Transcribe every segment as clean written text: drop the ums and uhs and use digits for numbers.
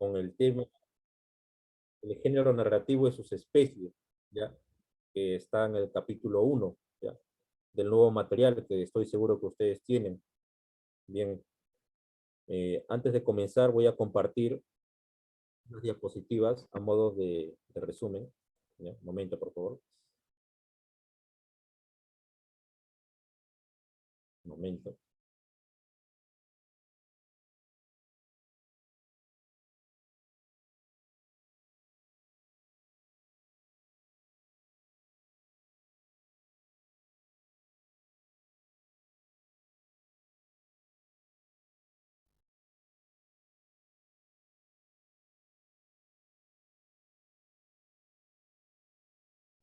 con el tema del género narrativo y sus especies, ¿ya? Que está en el capítulo 1, ¿ya? Del nuevo material que estoy seguro que ustedes tienen. Bien, antes de comenzar voy a compartir unas diapositivas a modo de resumen. ¿Ya? Un momento, por favor. Un momento.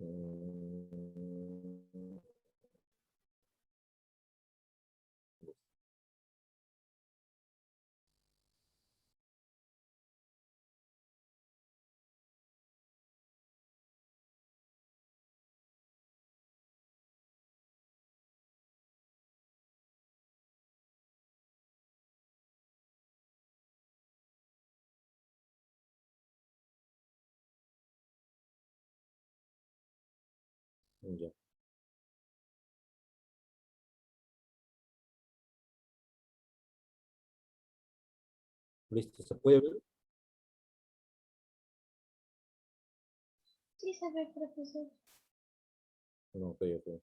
Mm, ya. Listo, ¿se puede ver? Sí, sabe, profesor. No, ok, ok.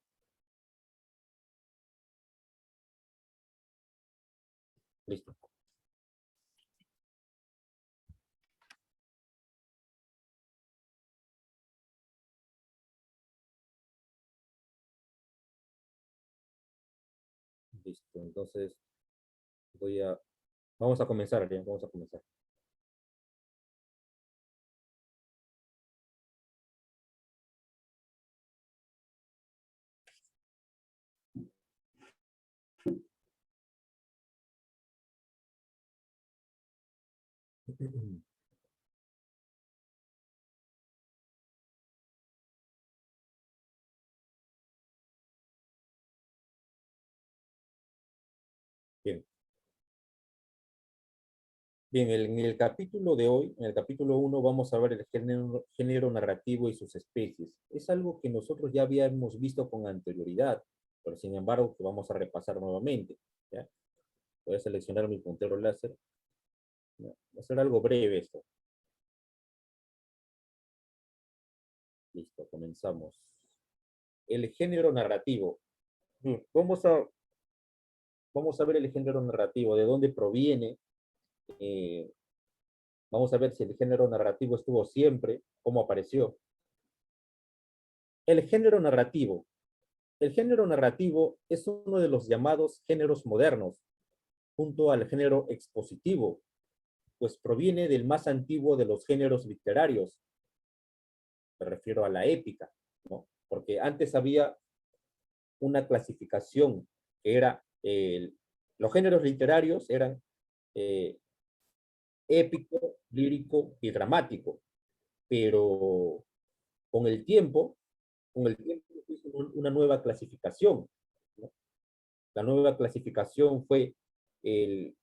Listo. Listo. Entonces, vamos a comenzar, ya, vamos a comenzar. Bien. Bien, en el capítulo de hoy, en el capítulo 1, vamos a ver el género narrativo y sus especies. Es algo que nosotros ya habíamos visto con anterioridad, pero sin embargo, que vamos a repasar nuevamente. ¿Ya? Voy a seleccionar mi puntero láser. ¿Ya? Va a ser algo breve esto. Listo, comenzamos. El género narrativo. Vamos a ver el género narrativo, de dónde proviene. eh, Vamos a ver si el género narrativo estuvo siempre, cómo apareció. El género narrativo. El género narrativo es uno de los llamados géneros modernos, junto al género expositivo, pues proviene del más antiguo de los géneros literarios. Me refiero a la épica, ¿no? Porque antes había una clasificación que era, los géneros literarios eran eh, épico, lírico y dramático, pero con el tiempo, con el tiempo hizo una nueva clasificación, ¿no? La nueva clasificación fue el,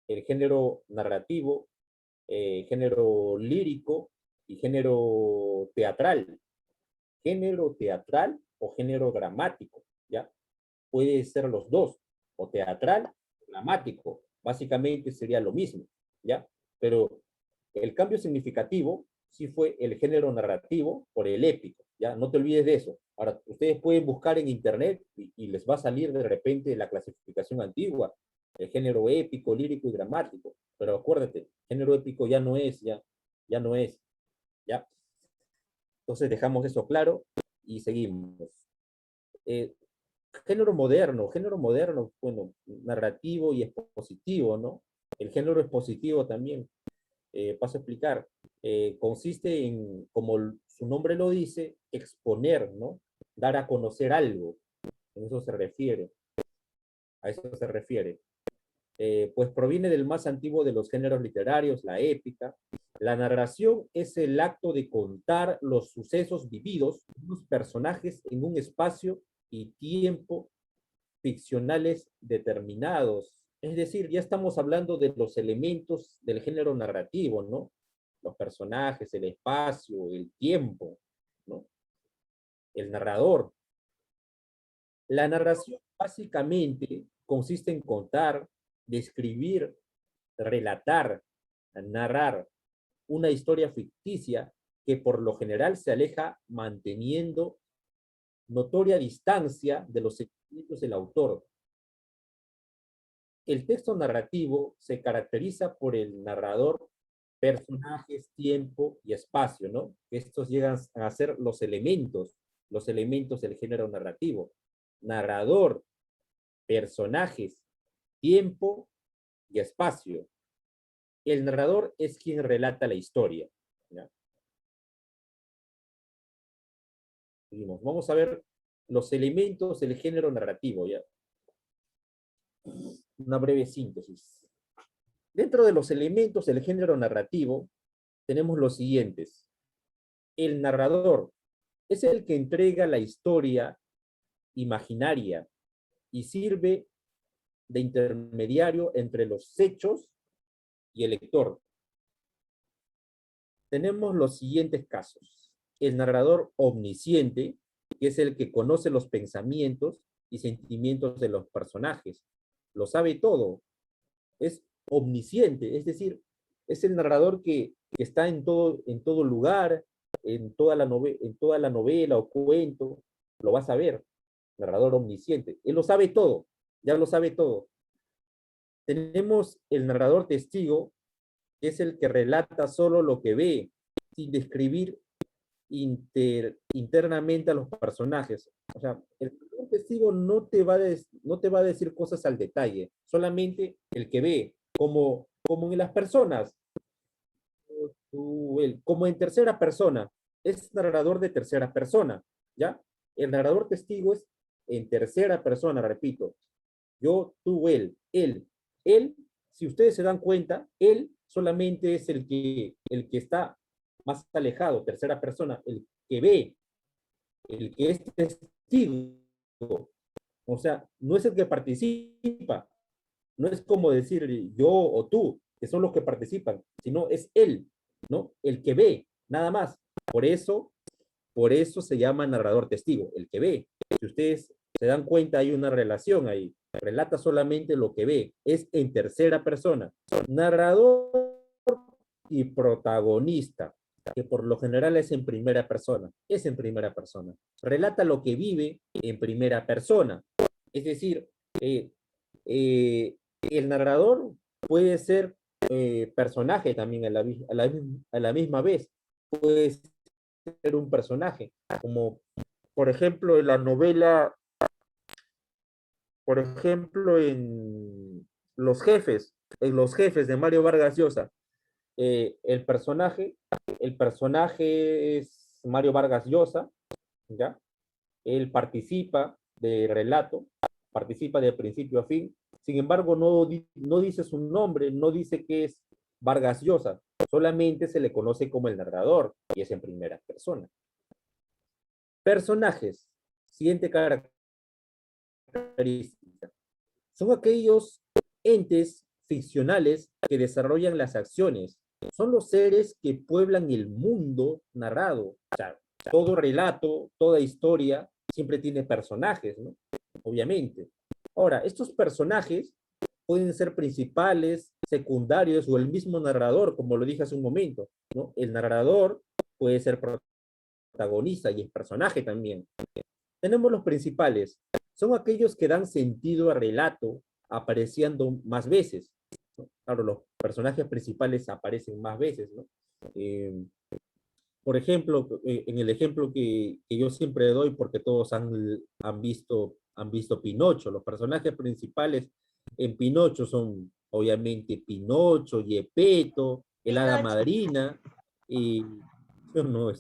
el género narrativo, género lírico y género teatral. Género teatral o género dramático, ¿ya? Puede ser los dos, o teatral o dramático. Básicamente sería lo mismo, ¿ya? Pero el cambio significativo sí fue el género narrativo por el épico, ¿ya? No te olvides de eso. Ahora, ustedes pueden buscar en internet y les va a salir de repente la clasificación antigua, el género épico, lírico y dramático. Pero acuérdate, género épico ya no es, ¿ya? Entonces dejamos eso claro y seguimos. Eh, género moderno, bueno, narrativo y expositivo, ¿no? El género expositivo también, paso a explicar, consiste en, como su nombre lo dice, exponer, ¿no? Dar a conocer algo, en eso se refiere, a eso se refiere. Pues proviene del más antiguo de los géneros literarios, la épica. La narración es el acto de contar los sucesos vividos por los personajes en un espacio y tiempo ficcionales determinados. Es decir, ya estamos hablando de los elementos del género narrativo, ¿no? Los personajes, el espacio, el tiempo, ¿no? El narrador. La narración básicamente consiste en contar, describir, relatar, narrar una historia ficticia que por lo general se aleja manteniendo notoria distancia de los sentimientos del autor. El texto narrativo se caracteriza por el narrador, personajes, tiempo y espacio, ¿no? Estos llegan a ser los elementos del género narrativo. Narrador, personajes, tiempo y espacio. El narrador es quien relata la historia. ¿Ya? Seguimos. Vamos a ver los elementos del género narrativo. ¿Ya? Una breve síntesis. Dentro de los elementos del género narrativo tenemos los siguientes. El narrador es el que entrega la historia imaginaria y sirve de intermediario entre los hechos y el lector. Tenemos los siguientes casos. El narrador omnisciente, que es el que conoce los pensamientos y sentimientos de los personajes. Lo sabe todo. Es omnisciente, es decir, es el narrador que está en todo lugar, en toda la novela o cuento, lo vas a ver. Narrador omnisciente. Él lo sabe todo, ya lo sabe todo. Tenemos el narrador testigo, que es el que relata solo lo que ve, sin describir internamente a los personajes. O sea, el testigo no te va a decir cosas al detalle, solamente el que ve, como en las personas, como en tercera persona, es narrador de tercera persona, ¿ya? El narrador testigo es en tercera persona, repito, yo, tú, él, si ustedes se dan cuenta, él solamente es el que está más alejado, tercera persona, el que ve, el que es testigo. O sea, no es el que participa, no es como decir yo o tú, que son los que participan, sino es él, ¿no? El que ve, nada más. Por eso se llama narrador testigo, el que ve. Si ustedes se dan cuenta, hay una relación ahí. Relata solamente lo que ve, es en tercera persona. Narrador y protagonista, que por lo general es en primera persona, es en primera persona. Relata lo que vive en primera persona. Es decir, eh, eh, el narrador puede ser personaje también a la misma vez. Puede ser un personaje, como por ejemplo en la novela, por ejemplo en Los Jefes de Mario Vargas Llosa. El personaje es Mario Vargas Llosa, ¿ya? Él participa de relato, participa de principio a fin, sin embargo no dice su nombre, no dice que es Vargas Llosa, solamente se le conoce como el narrador y es en primera persona. Personajes, siguiente característica, son aquellos entes ficcionales que desarrollan las acciones, son los seres que pueblan el mundo narrado. O sea, todo relato, toda historia siempre tiene personajes, ¿no? Obviamente. Ahora, estos personajes pueden ser principales, secundarios o el mismo narrador, como lo dije hace un momento, ¿no? El narrador puede ser protagonista y es personaje también. Tenemos los principales. Son aquellos que dan sentido al relato apareciendo más veces. ¿No? Claro, los personajes principales aparecen más veces, ¿no? Eh, por ejemplo, en el ejemplo que yo siempre doy, porque todos han visto Pinocho, los personajes principales en Pinocho son obviamente Pinocho, Gepetto, el Hada Pinocho. Madrina, y no,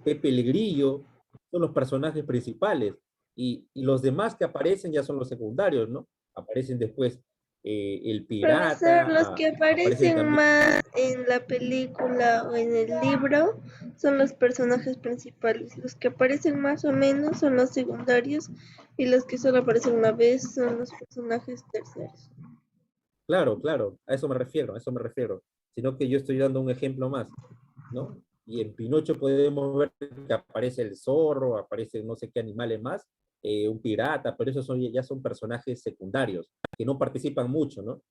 Pepe el Grillo, son los personajes principales, y los demás que aparecen ya son los secundarios, ¿no? Aparecen después el Profesor, los pirata, que aparecen aparecen también. más en la película o en el libro son los personajes principales. Los que aparecen más o menos son los secundarios y los que solo aparecen una vez son los personajes terceros. Claro, claro, a eso me refiero, a eso me refiero. Sino que yo estoy dando un ejemplo más, ¿no? Y en Pinocho podemos ver que aparece el zorro, aparece no sé qué animales más, un pirata, pero esos son, ya son personajes secundarios, que no participan mucho, ¿no?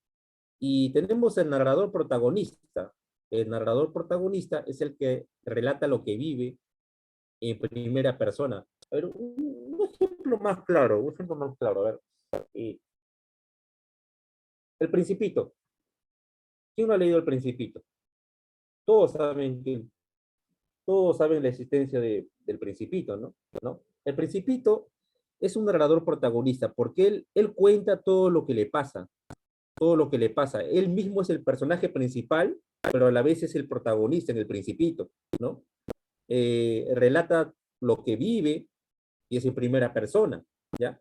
Y tenemos el narrador protagonista. El narrador protagonista es el que relata lo que vive en primera persona. A ver, un ejemplo más claro, un ejemplo más claro. A ver, eh, El Principito. ¿Quién no ha leído El Principito? Todos saben que, todos saben la existencia del Principito, ¿no? ¿No? El Principito es un narrador protagonista porque él cuenta todo lo que le pasa, todo lo que le pasa. Él mismo es el personaje principal, pero a la vez es el protagonista en El Principito, ¿no? Relata lo que vive y es en primera persona, ¿ya?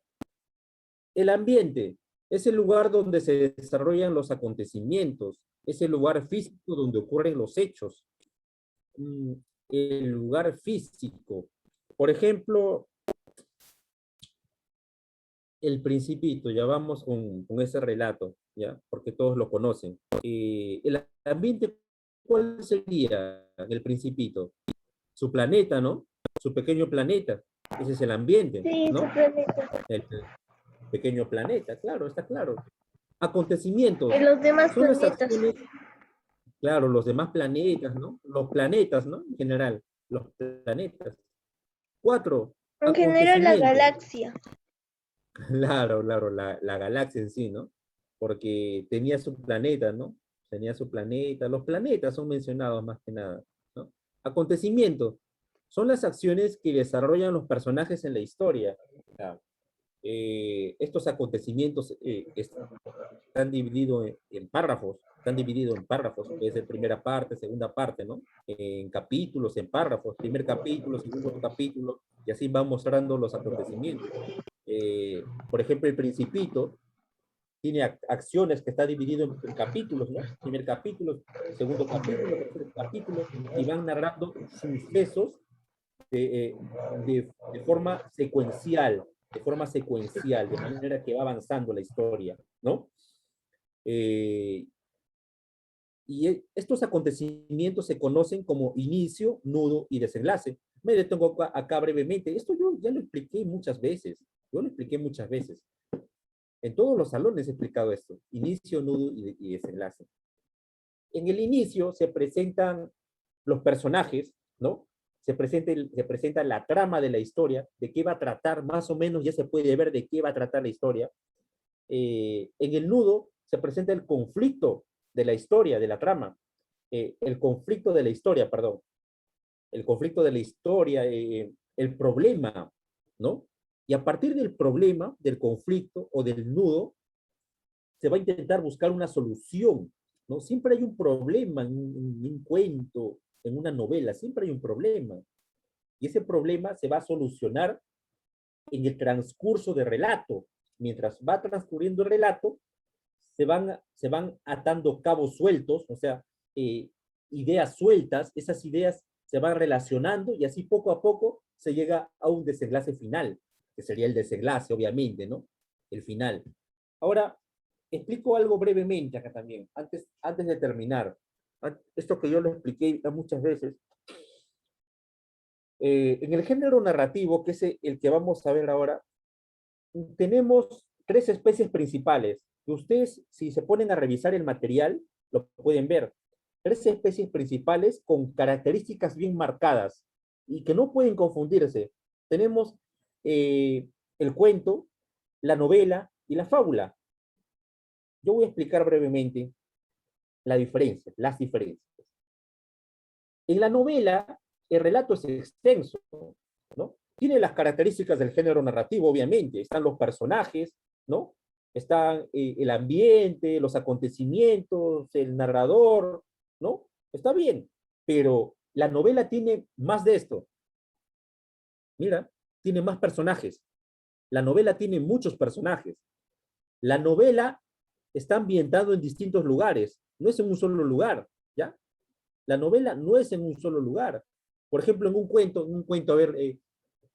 El ambiente es el lugar donde se desarrollan los acontecimientos, es el lugar físico donde ocurren los hechos. Mm, el lugar físico. Por ejemplo, El Principito, ya vamos con ese relato, ¿ya? Porque todos lo conocen. El ambiente, ¿cuál sería El Principito? Su planeta, ¿no? Su pequeño planeta. Ese es el ambiente, Sí, su ¿no? planeta. El pequeño planeta, claro, está claro. En Acontecimientos los demás son las planetas. acciones, claro, los demás planetas, ¿no? Los planetas, ¿no? En general, los planetas. Cuatro, En general, la acontecimientos. galaxia. Claro, claro, la galaxia en sí, ¿no? Porque tenía su planeta, ¿no? Tenía su planeta. Los planetas son mencionados más que nada, ¿no? Acontecimientos son las acciones que desarrollan los personajes en la historia. Claro. Estos acontecimientos están divididos están divididos en párrafos, que es la primera parte, segunda parte, ¿no? En capítulos, en párrafos, primer capítulo, segundo capítulo, y así van mostrando los acontecimientos. Por ejemplo, El Principito tiene acciones que está dividido en capítulos, ¿no? Primer capítulo, segundo capítulo, tercer capítulo, y van narrando sucesos de forma secuencial, de manera que va avanzando la historia, ¿no? Eh, y estos acontecimientos se conocen como inicio, nudo y desenlace. Me detengo acá brevemente. Esto yo ya lo expliqué muchas veces. Yo lo expliqué muchas veces. En todos los salones he explicado esto. Inicio, nudo y desenlace. En el inicio se presentan los personajes, ¿no? Se presenta la trama de la historia, de qué va a tratar, más o menos ya se puede ver de qué va a tratar la historia. En el nudo se presenta el conflicto de la historia, de la trama. El conflicto de la historia, perdón. El conflicto de la historia, el problema, ¿no? Y a partir del problema, del conflicto o del nudo, se va a intentar buscar una solución, ¿no? Siempre hay un problema en un cuento, en una novela, siempre hay un problema. Y ese problema se va a solucionar en el transcurso del relato. Mientras va transcurriendo el relato, se van atando cabos sueltos, o sea, ideas sueltas, esas ideas se van relacionando y así poco a poco se llega a un desenlace final, que sería el desenlace, obviamente, ¿no? El final. Ahora, explico algo brevemente acá también, antes de terminar. Esto que yo lo expliqué muchas veces. En el género narrativo, que es el que vamos a ver ahora, tenemos tres especies principales, que ustedes, si se ponen a revisar el material, lo pueden ver. Tres especies principales con características bien marcadas y que no pueden confundirse. Tenemos el cuento, la novela y la fábula. Yo voy a explicar brevemente las diferencias. En la novela, el relato es extenso, ¿no? Tiene las características del género narrativo, obviamente. Están los personajes, ¿no? Está el ambiente, los acontecimientos, el narrador, ¿no? Está bien, pero la novela tiene más de esto. Mira, tiene más personajes. La novela tiene muchos personajes. La novela está ambientado en distintos lugares, no es en un solo lugar, ¿ya? La novela no es en un solo lugar. Por ejemplo, en un cuento, a ver,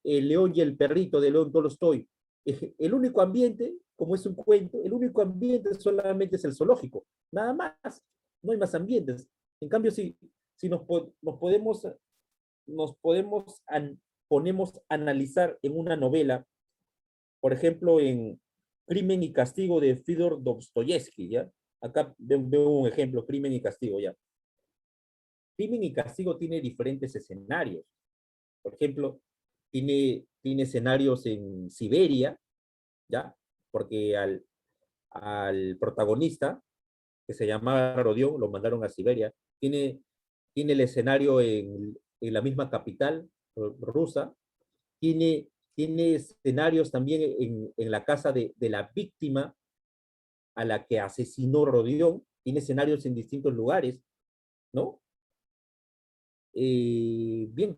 El león y el perrito de León Tolstoy. El único ambiente, como es un cuento, el único ambiente solamente es el zoológico, nada más, no hay más ambientes. En cambio, si nos podemos ponemos a analizar en una novela, por ejemplo, en Crimen y Castigo de Fyodor Dostoyevsky, ¿ya? Acá veo un ejemplo, Crimen y Castigo, ¿ya? Crimen y Castigo tiene diferentes escenarios. Por ejemplo, tiene escenarios en Siberia, ¿ya? Porque al protagonista, que se llama Rodión, lo mandaron a Siberia. Tiene el escenario en la misma capital rusa. Tiene escenarios también en la casa de la víctima a la que asesinó Rodión. Tiene escenarios en distintos lugares, ¿no? Bien,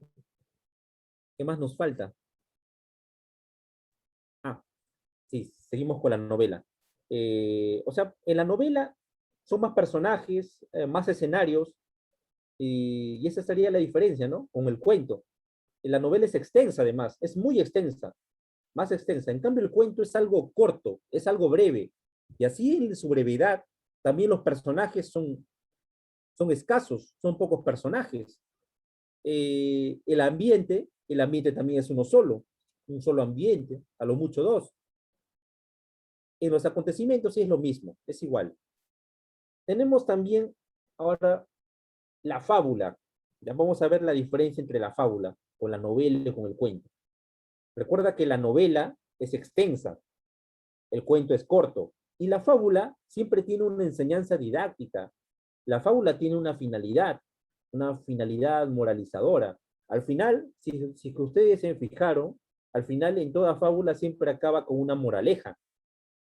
¿qué más nos falta? Ah, sí, seguimos con la novela. O sea, en la novela son más personajes, más escenarios, y esa sería la diferencia, ¿no? Con el cuento. La novela es extensa, además, es muy extensa, más extensa. En cambio, el cuento es algo corto, es algo breve. Y así en su brevedad, también los personajes son escasos, son pocos personajes. El ambiente también es uno solo, un solo ambiente, a lo mucho dos. En los acontecimientos sí es lo mismo, es igual. Tenemos también ahora la fábula. Ya vamos a ver la diferencia entre la fábula con la novela y con el cuento. Recuerda que la novela es extensa, el cuento es corto, y la fábula siempre tiene una enseñanza didáctica. La fábula tiene una finalidad moralizadora. Al final, si ustedes se fijaron, al final en toda fábula siempre acaba con una moraleja,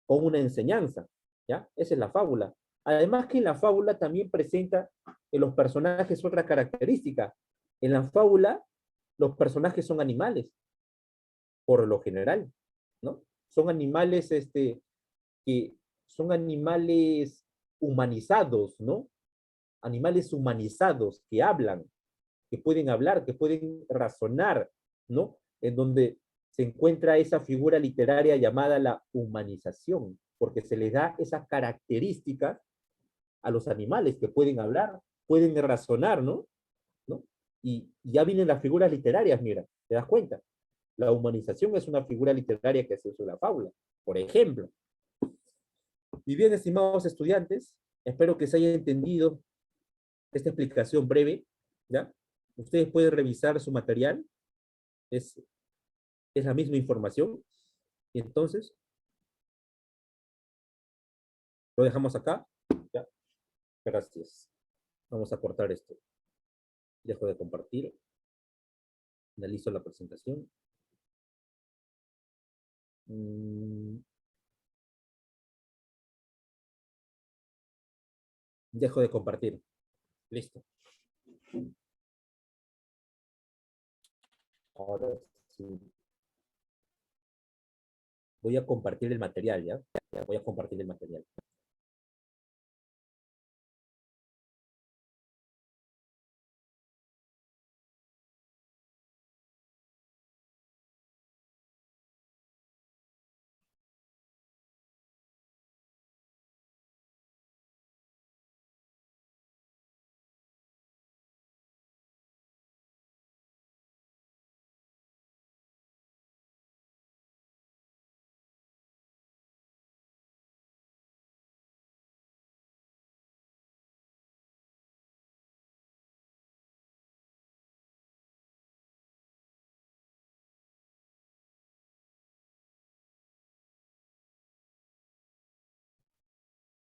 con una enseñanza, ¿ya? Esa es la fábula. Además que en la fábula también presenta en los personajes otra característica. En la fábula, los personajes son animales, por lo general, ¿no? Son animales, que son animales humanizados, ¿no? Animales humanizados que pueden hablar, que pueden razonar, ¿no? En donde se encuentra esa figura literaria llamada la humanización, porque se les da esa característica a los animales que pueden hablar, pueden razonar, ¿no? ¿No? Y ya vienen las figuras literarias, mira, ¿te das cuenta? La humanización es una figura literaria que se usa en la fábula, por ejemplo. Y bien, estimados estudiantes, espero que se haya entendido esta explicación breve, ¿ya? Ustedes pueden revisar su material, es, es la misma información, y entonces lo dejamos acá, ¿ya? Gracias. Vamos a cortar esto. Dejo de compartir, analizo la presentación. Dejo de compartir. Listo. Ahora sí. Voy a compartir el material, ¿ya? Ya voy a compartir el material.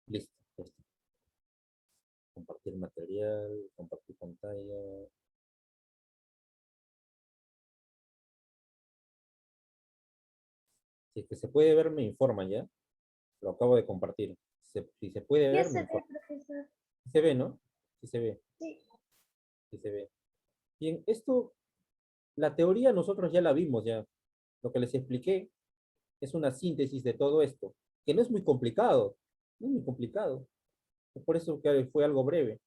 Listo. Listo. Compartir material, compartir pantalla. Si es que se puede ver, me informa ya. Lo acabo de compartir. Si se puede Ya ver, me se ve, informa. profesor. Si se ve, ¿no? Si se ve, Sí. si se ve. Bien, esto, la teoría nosotros ya la vimos ya. Lo que les expliqué es una síntesis de todo esto, que no es muy complicado. No es muy complicado. Es por eso que fue algo breve.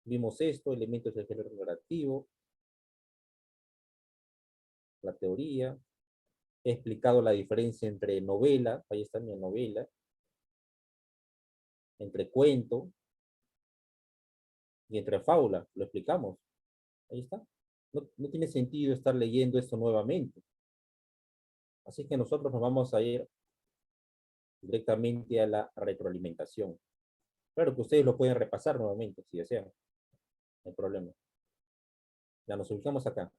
Vimos esto, elementos del género narrativo, la teoría. He explicado la diferencia entre novela, ahí está mi novela, entre cuento y entre fábula, lo explicamos, ahí está. No tiene sentido estar leyendo esto nuevamente. Así que nosotros nos vamos a ir directamente a la retroalimentación. Claro que ustedes lo pueden repasar nuevamente si desean, no hay problema. Ya nos ubicamos acá.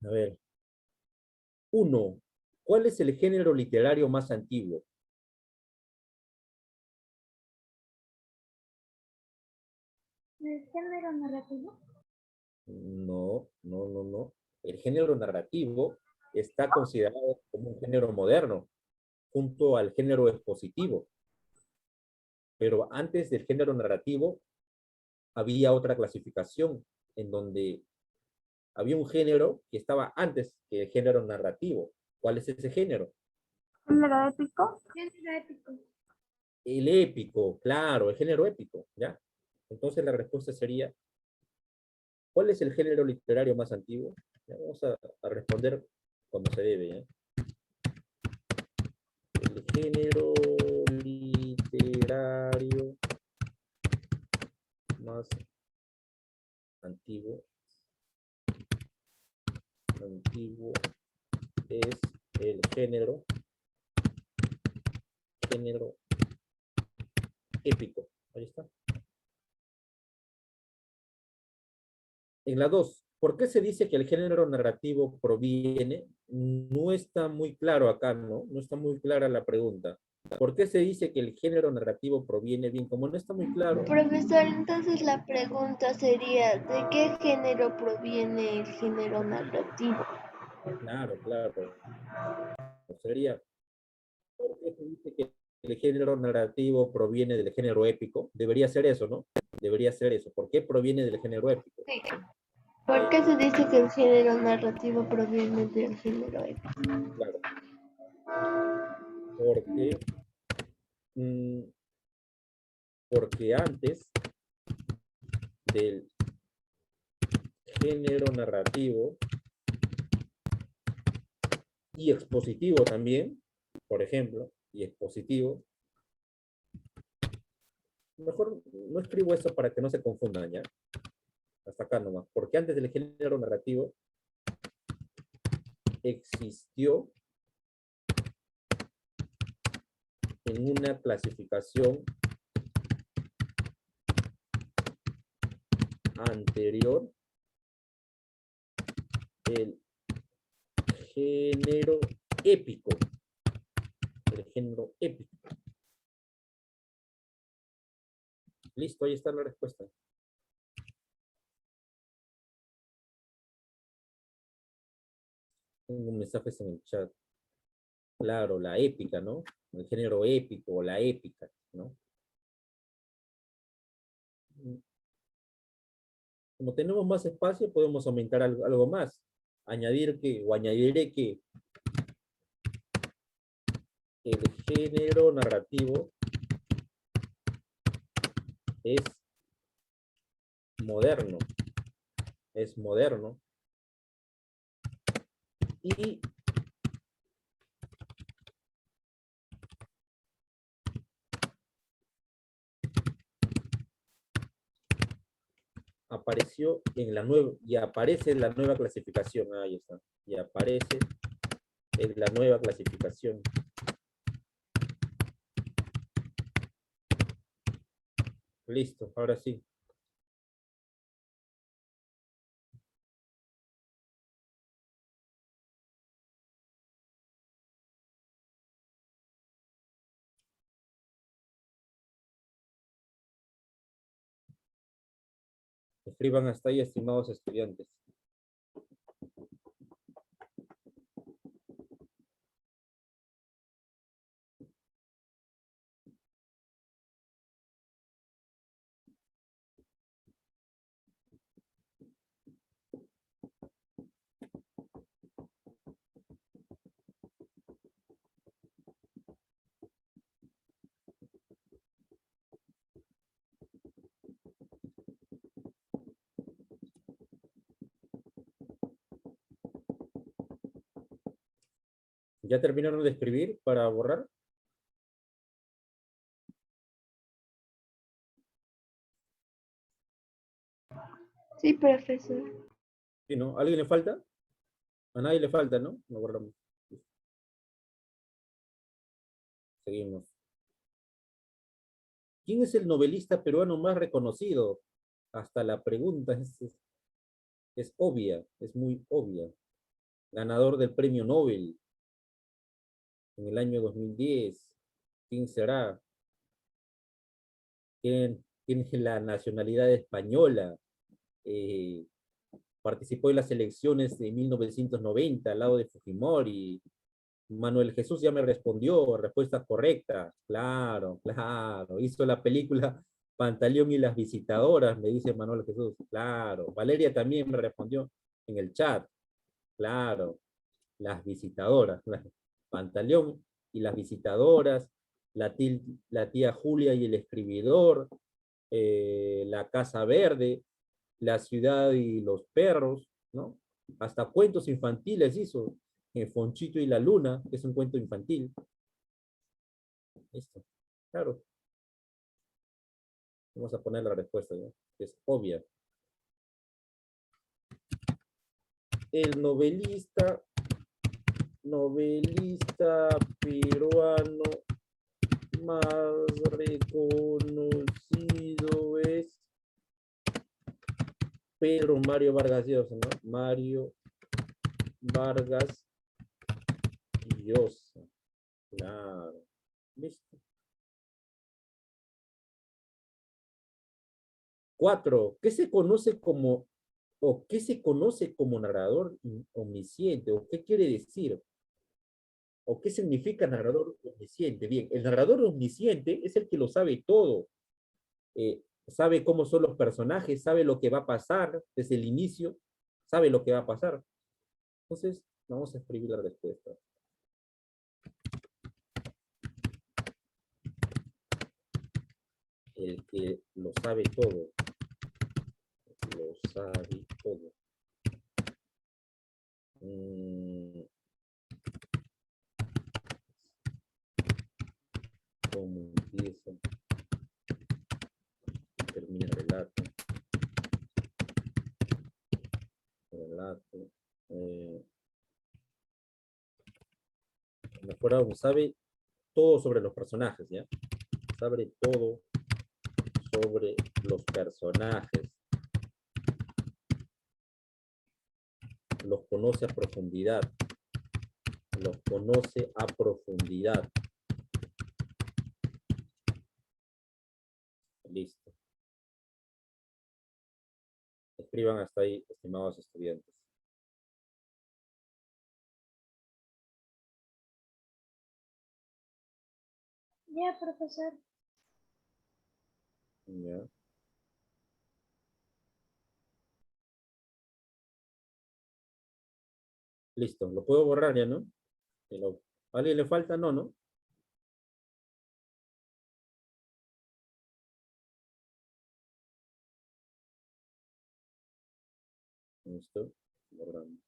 A ver. 1. ¿Cuál es el género literario más antiguo? ¿El género narrativo? No. El género narrativo está considerado como un género moderno, junto al género expositivo. Pero antes del género narrativo había otra clasificación en donde había un género que estaba antes que el género narrativo. ¿Cuál es ese género? ¿Género épico? Género épico. El épico, claro, el género épico, ¿ya? Entonces la respuesta sería, ¿cuál es el género literario más antiguo? Ya vamos a responder como se debe, ¿ya? El género literario más antiguo es el género épico. Ahí está. En la 2, ¿por qué se dice que el género narrativo proviene? No está muy claro acá, ¿no? No está muy clara la pregunta. ¿Por qué se dice que el género narrativo proviene bien? Como no está muy claro. Profesor, entonces la pregunta sería, ¿de qué género proviene el género narrativo? Claro. Sería, ¿por qué se dice que el género narrativo proviene del género épico? Debería ser eso, ¿no? Debería ser eso. ¿Por qué proviene del género épico? Sí. ¿Por qué se dice que el género narrativo proviene del género épico? Claro. Porque, mm, porque antes del género narrativo y expositivo también, por ejemplo, y expositivo, mejor no escribo eso para que no se confundan, ¿ya? Hasta acá nomás. Porque antes del género narrativo existió en una clasificación anterior el género épico. El género épico. Listo, ahí está la respuesta. Tengo mensajes en el chat. Claro, la épica, ¿no? El género épico, la épica, ¿no? Como tenemos más espacio, podemos aumentar algo más. Añadir que, o añadiré que el género narrativo es moderno, y apareció en la nueva, y aparece en la nueva clasificación, ahí está, y aparece en la nueva clasificación. Listo, ahora sí. Escriban hasta ahí, estimados estudiantes. ¿Ya terminaron de escribir para borrar? Sí, profesor. Sí, ¿no? ¿A alguien le falta? A nadie le falta, ¿no? No borramos. Seguimos. ¿Quién es el novelista peruano más reconocido? Hasta la pregunta es obvia, es muy obvia. Ganador del premio Nobel en el año 2010. ¿Quién será? Tiene la nacionalidad española. Eh, Participó en las elecciones de 1990 al lado de Fujimori. Manuel Jesús ya me respondió, respuesta correcta. Claro, claro. Hizo la película Pantaleón y las visitadoras, me dice Manuel Jesús. Claro. Valeria también me respondió en el chat. Claro. Las visitadoras. Pantaleón y las visitadoras. La tía Julia y el escribidor. La Casa Verde. La ciudad y los perros, ¿no? Hasta cuentos infantiles hizo. Fonchito y la Luna, que es un cuento infantil. Listo. Claro. Vamos a poner la respuesta, ¿no? Es obvia. El novelista peruano más reconocido es Pedro Mario Vargas Llosa, ¿no? Mario Vargas Llosa. Claro. Listo. 4. ¿Qué se conoce como qué se conoce como narrador omnisciente? ¿O qué quiere decir? ¿O qué significa narrador omnisciente? Bien, el narrador omnisciente es el que lo sabe todo. Sabe cómo son los personajes, sabe lo que va a pasar desde el inicio, sabe lo que va a pasar. Entonces, vamos a escribir la respuesta. El que lo sabe todo. Lo sabe todo. ¿Cómo empieza? Termina el relato. Relato. Mejor aún, sabe todo sobre los personajes, ¿ya? Sabe todo sobre los personajes. Los conoce a profundidad. Los conoce a profundidad. Listo. Escriban hasta ahí, estimados estudiantes. Ya, profesor. Ya. Listo, lo puedo borrar ya, ¿no? ¿A alguien le falta? No, ¿no? Listo, borramos.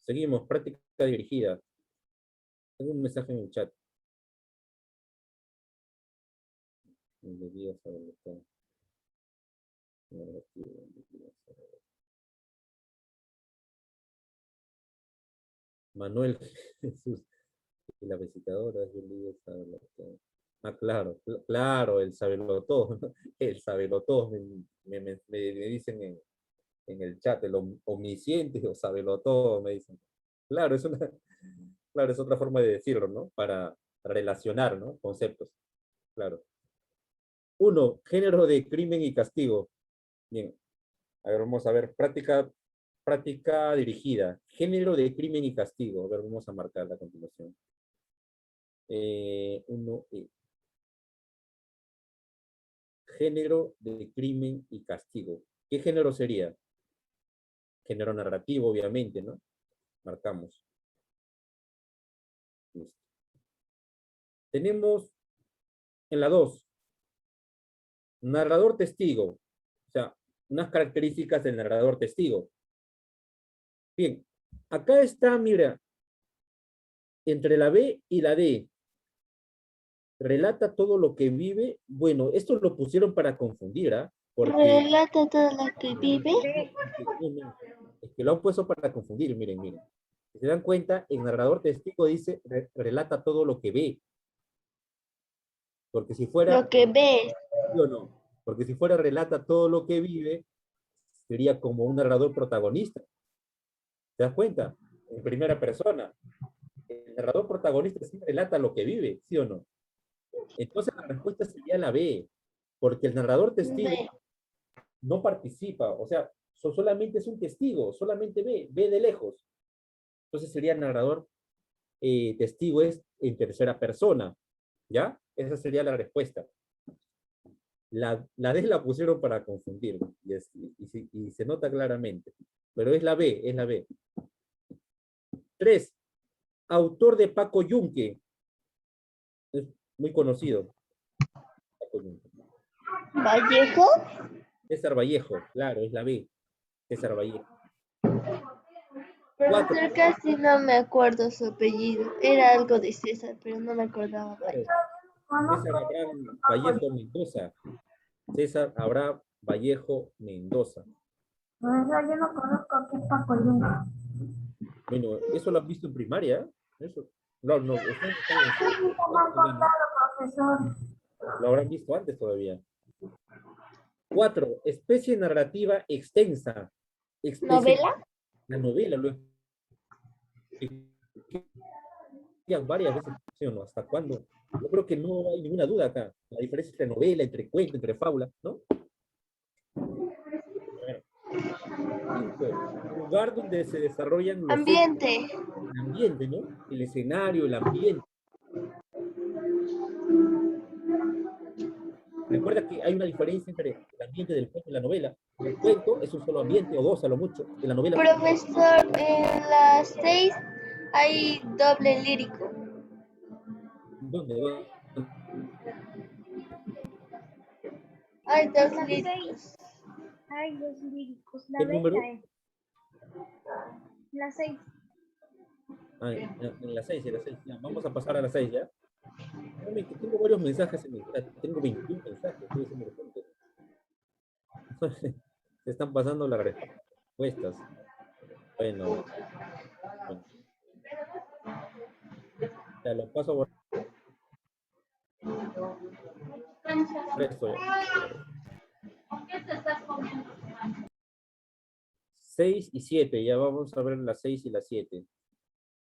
Seguimos, práctica dirigida. Tengo un mensaje en el chat. Manuel Jesús y la visitadora. Ah, claro, claro, el sabelotodo, ¿no? El sabelotodo, me dicen en el chat, el omnisciente o sabelotodo, me dicen. Claro, claro, es otra forma de decirlo, ¿no? Para relacionar, ¿no? Conceptos, claro. 1. Género de crimen y castigo. Bien, a ver, vamos a ver, práctica dirigida. Género de crimen y castigo. A ver, vamos a marcar a continuación. 1. Género de crimen y castigo. ¿Qué género sería? Género narrativo, obviamente, ¿no? Marcamos. Listo. Tenemos en la 2, narrador testigo. O sea, unas características del narrador testigo. Bien, acá está, mira, Entre la B y la D, relata todo lo que vive. Bueno, esto lo pusieron para confundir, ¿ah? Porque Relata todo lo que vive. es que lo han puesto para confundir, miren, miren. Si se dan cuenta, el narrador testigo dice, relata todo lo que ve. Porque si fuera, Lo que ves. ¿sí o no? Porque si fuera relata todo lo que vive, sería como un narrador protagonista. ¿Te das cuenta? En primera persona. El narrador protagonista sí relata lo que vive, ¿sí o no? Entonces la respuesta sería la B, porque el narrador testigo Ve. no participa, o sea, solamente es un testigo, solamente ve de lejos. Entonces sería el narrador testigo es en tercera persona, ¿ya? Esa sería la respuesta. La D la pusieron para confundir, y se nota claramente, pero es la B, es la B. 3. Autor de Paco Yunque, es muy conocido. Paco Yunque. Vallejo. César Vallejo, claro, es la B, César Vallejo. 4. Profesor, casi no me acuerdo su apellido. Era algo de César, pero no me acordaba. Claro, César Abraham Vallejo Mendoza. César Abraham Vallejo Mendoza. Profesor, yo no conozco qué es Paco Yunque. Bueno, eso lo han visto en primaria. Eso. No, no, ustedes están en Sí, sexto, me han todavía no. contado, profesor. Lo habrán visto antes todavía. 4. Especie narrativa extensa. Especie, ¿Novela? la novela lo explican varias veces, ¿sí o no? ¿Hasta cuándo? Yo creo que no hay ninguna duda acá. La diferencia entre novela, entre cuento, entre fábula, ¿no? Bueno. 5. Lugar donde se desarrollan los hechos, Ambiente. el ambiente, ¿no? El escenario, el ambiente. Recuerda que hay una diferencia entre el ambiente del cuento y la novela. El cuento es un solo ambiente o dos a lo mucho. En la novela son varios. Profesor, en las 6 hay doble lírico. ¿Dónde? ¿Dónde? Hay dos Las líricos. 6 hay dos líricos, ¿Qué la B y número? la E. La 6. Ah, en la 6, en la 6. Ya, vamos a pasar a la 6, ¿ya? Que tengo varios mensajes en el chat. Tengo 21 mensajes. Estoy haciendo reportes. Se están pasando las respuestas. Bueno, bueno. Ya lo paso por esto ya. 6 y 7, ya vamos a ver las 6 y las 7.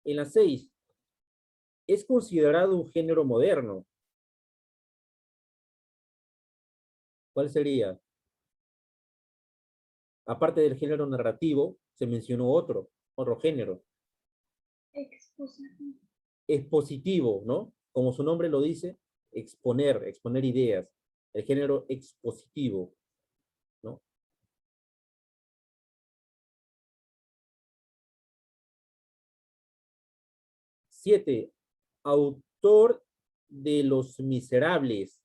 En la 6, es considerado un género moderno. ¿Cuál sería? Aparte del género narrativo, se mencionó otro género. Exposición. Expositivo, ¿no? Como su nombre lo dice, exponer ideas. El género expositivo, ¿no? 7. Autor de Los Miserables.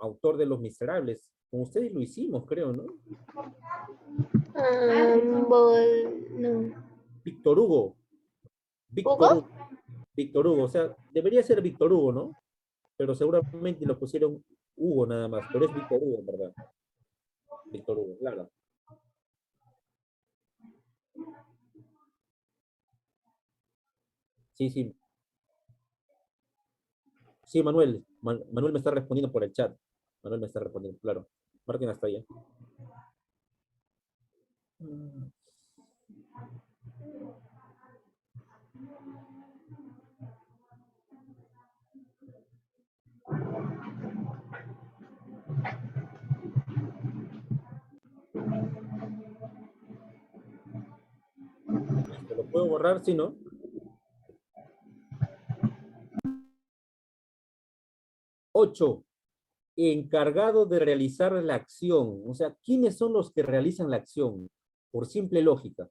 Autor de Los Miserables. Con ustedes lo hicimos, creo, ¿no? No. Víctor Hugo. Víctor ¿Hugo? Hugo. Víctor Hugo. O sea, debería ser Víctor Hugo, ¿no? Pero seguramente lo pusieron Hugo nada más. Pero es Víctor Hugo, en verdad. Víctor Hugo, claro. Sí, sí. Sí, Manuel. Manuel me está respondiendo por el chat. Manuel me está respondiendo, claro. Marquen hasta allá. Listo, ¿lo puedo borrar? Sí, ¿no? 8. Encargado de realizar la acción. O sea, ¿quiénes son los que realizan la acción? Por simple lógica.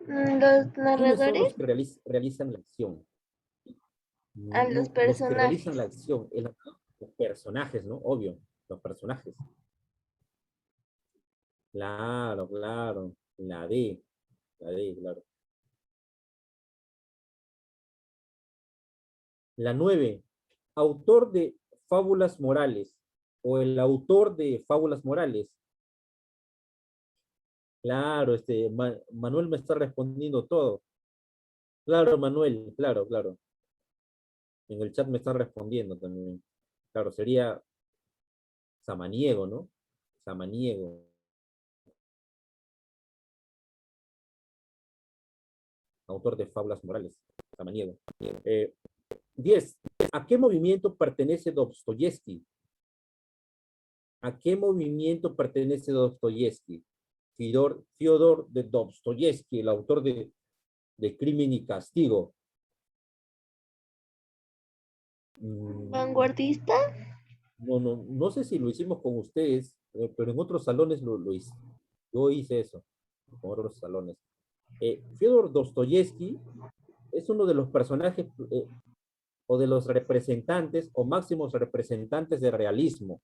Los ¿Quiénes son los narradores. que realizan la acción? A los Los que realizan la personajes. acción, los personajes, ¿no? Obvio. Los personajes. Claro, claro. La D. La D, claro. La 9. Autor de fábulas morales. O el autor de fábulas morales. Claro, Manuel me está respondiendo todo. Claro, Manuel, claro, claro. En el chat me está respondiendo también. Claro, sería Samaniego, ¿no? Samaniego. Autor de fábulas morales. Samaniego. 10. ¿A qué movimiento pertenece Dostoyevsky? ¿A qué movimiento pertenece Dostoyevsky? Fyodor de Dostoyevsky, el autor de Crimen y Castigo. ¿Vanguardista? No sé si lo hicimos con ustedes, pero en otros salones lo hice. Yo hice eso, con otros salones. Fyodor Dostoyevsky es uno de los personajes o de los representantes o máximos representantes del realismo.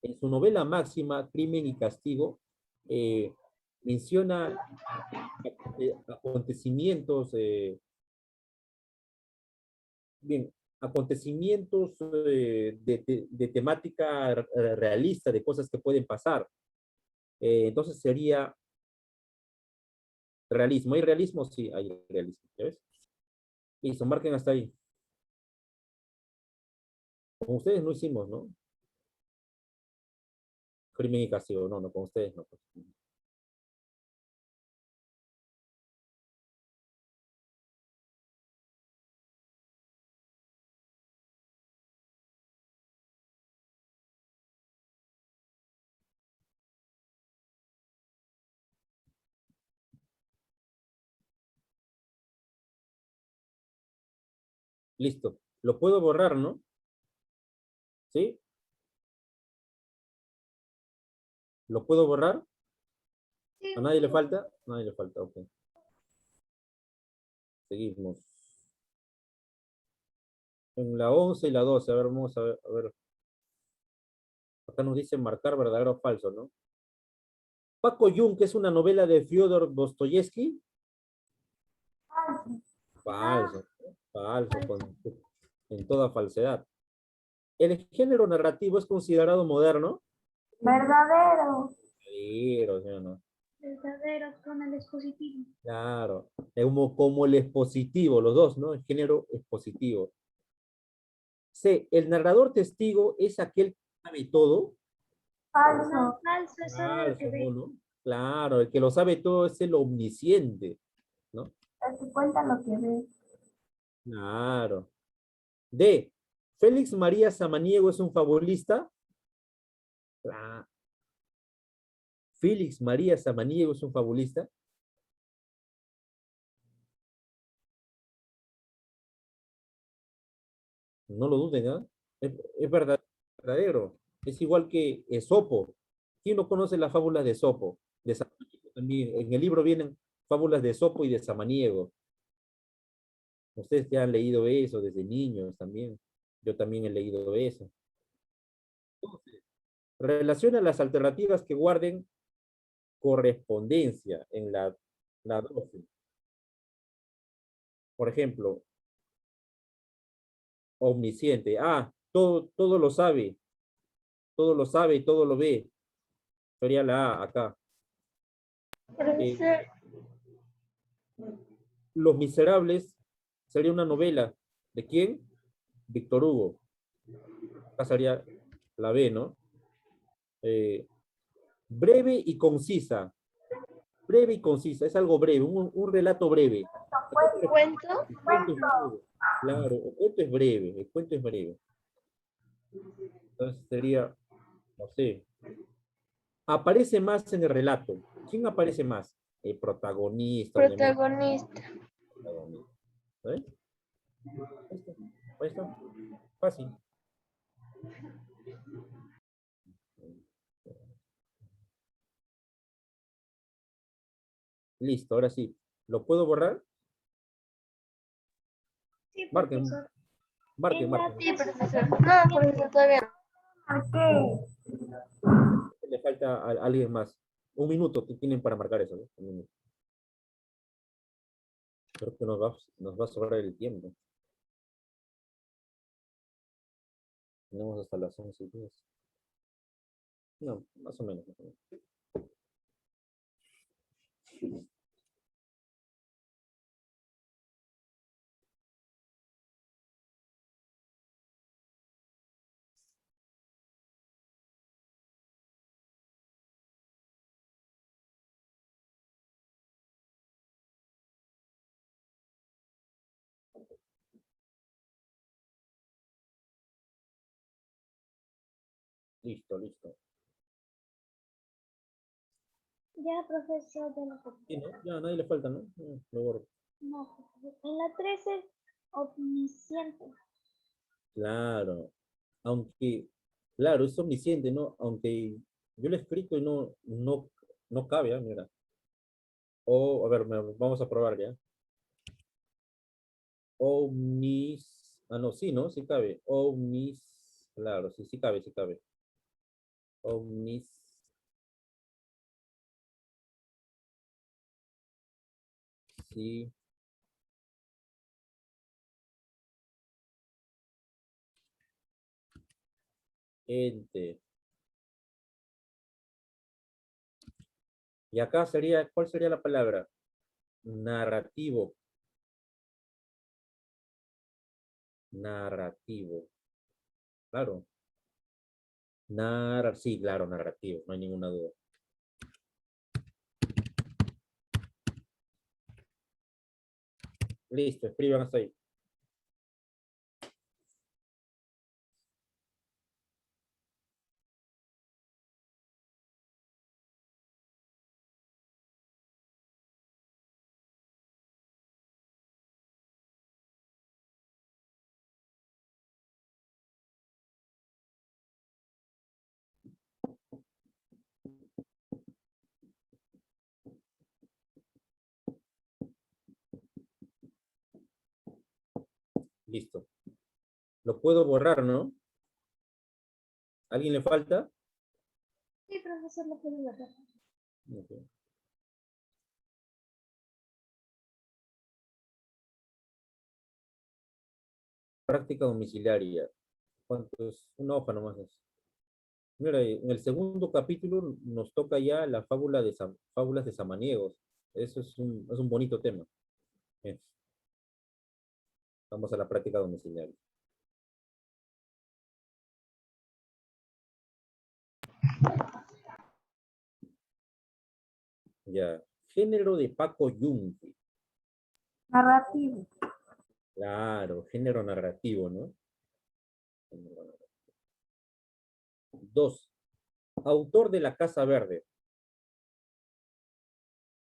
En su novela máxima, Crimen y Castigo, menciona acontecimientos, acontecimientos de temática realista, de cosas que pueden pasar. Entonces sería realismo. ¿Hay realismo? Sí, hay realismo. ¿Ya ves? Listo, marquen hasta ahí. Con ustedes no hicimos, ¿no? Crimen y Castigo, no, con ustedes no. Listo. Lo puedo borrar, ¿no? ¿Sí? ¿Lo puedo borrar? ¿A nadie le falta? A nadie le falta, ok. Seguimos. En la 11 y la 12, a ver, vamos a ver. Acá nos dice marcar verdadero o falso, ¿no? Paco Yunque es una novela de Fyodor Dostoyevsky. Falso, en toda falsedad. ¿El género narrativo es considerado moderno? Verdadero. Verdadero, ¿sí o no? Verdadero con el expositivo. Claro, como el expositivo, los dos, ¿no? El género expositivo. C, ¿el narrador testigo es aquel que sabe todo? Falso. No, falso, eso es lo que Falso, ve. ¿no? Claro, el que lo sabe todo es el omnisciente, ¿no? El que cuenta lo que ve. Claro. D, ¿Félix María Samaniego es un fabulista? Claro. ¿Félix María Samaniego es un fabulista? No lo duden, ¿ah? Es verdadero. Es igual que Esopo. ¿Quién no conoce las fábulas de Esopo? De Samaniego también. En el libro vienen fábulas de Esopo y de Samaniego. Ustedes ya han leído eso desde niños también. Yo también he leído eso. Entonces, relaciona las alternativas que guarden correspondencia en la 12. Por ejemplo, omnisciente. Ah, todo lo sabe y todo lo ve. Sería la A acá. Profesor, Los Miserables sería una novela. ¿De quién? Víctor Hugo. Acá sería la B, ¿no? Breve y concisa. Breve y concisa, es algo breve, un relato breve. ¿cuento? El cuento es breve. Claro, el cuento es breve, el cuento es breve. Entonces sería, no sé, aparece más en el relato. ¿Quién aparece más? El protagonista, obviamente. Protagonista. Protagonista. ¿Eh? Ahí está, ahí está. Fácil. Listo, ahora sí. ¿Lo puedo borrar? Sí, Marquen, profesor. marquen. Sí, profesor. No, profesor, todavía no. Porque Le falta a alguien más. Un minuto que tienen para marcar eso, ¿no? Un minuto. Creo que nos va a sobrar el tiempo. Tenemos hasta las 11:10. No, más o menos. Más o menos. Listo, listo. ya, profesor, de la Sí, ¿no? Ya a nadie le falta, ¿no? Lo borro. no, en la 13 omnisciente. Claro. Aunque, claro, es omnisciente, ¿no? Aunque yo lo he escrito y no cabe, ¿ah? Mira. O, a ver, vamos a probar ya. Omnis. Ah, no, sí, ¿no? Sí cabe. Omnis. Claro, sí, sí cabe, sí cabe. Omnisciente. Y acá sería, ¿cuál sería la palabra? Narrativo. Narrativo. Claro. Sí, claro, narrativo, no hay ninguna duda. Listo, escriban hasta ahí. Listo. Lo puedo borrar, ¿no? ¿Alguien le falta? Sí, profesor, lo puedo ver. Ok. Práctica domiciliaria. ¿Cuánto es? Una hoja nomás es. Mira, en el segundo capítulo nos toca ya la fábula de fábulas de Samaniegos. Eso es un bonito tema. Bien, vamos a la práctica domiciliaria. Ya. Género de Paco Yunque. Narrativo. Claro, género narrativo, ¿no? Dos, autor de La Casa Verde.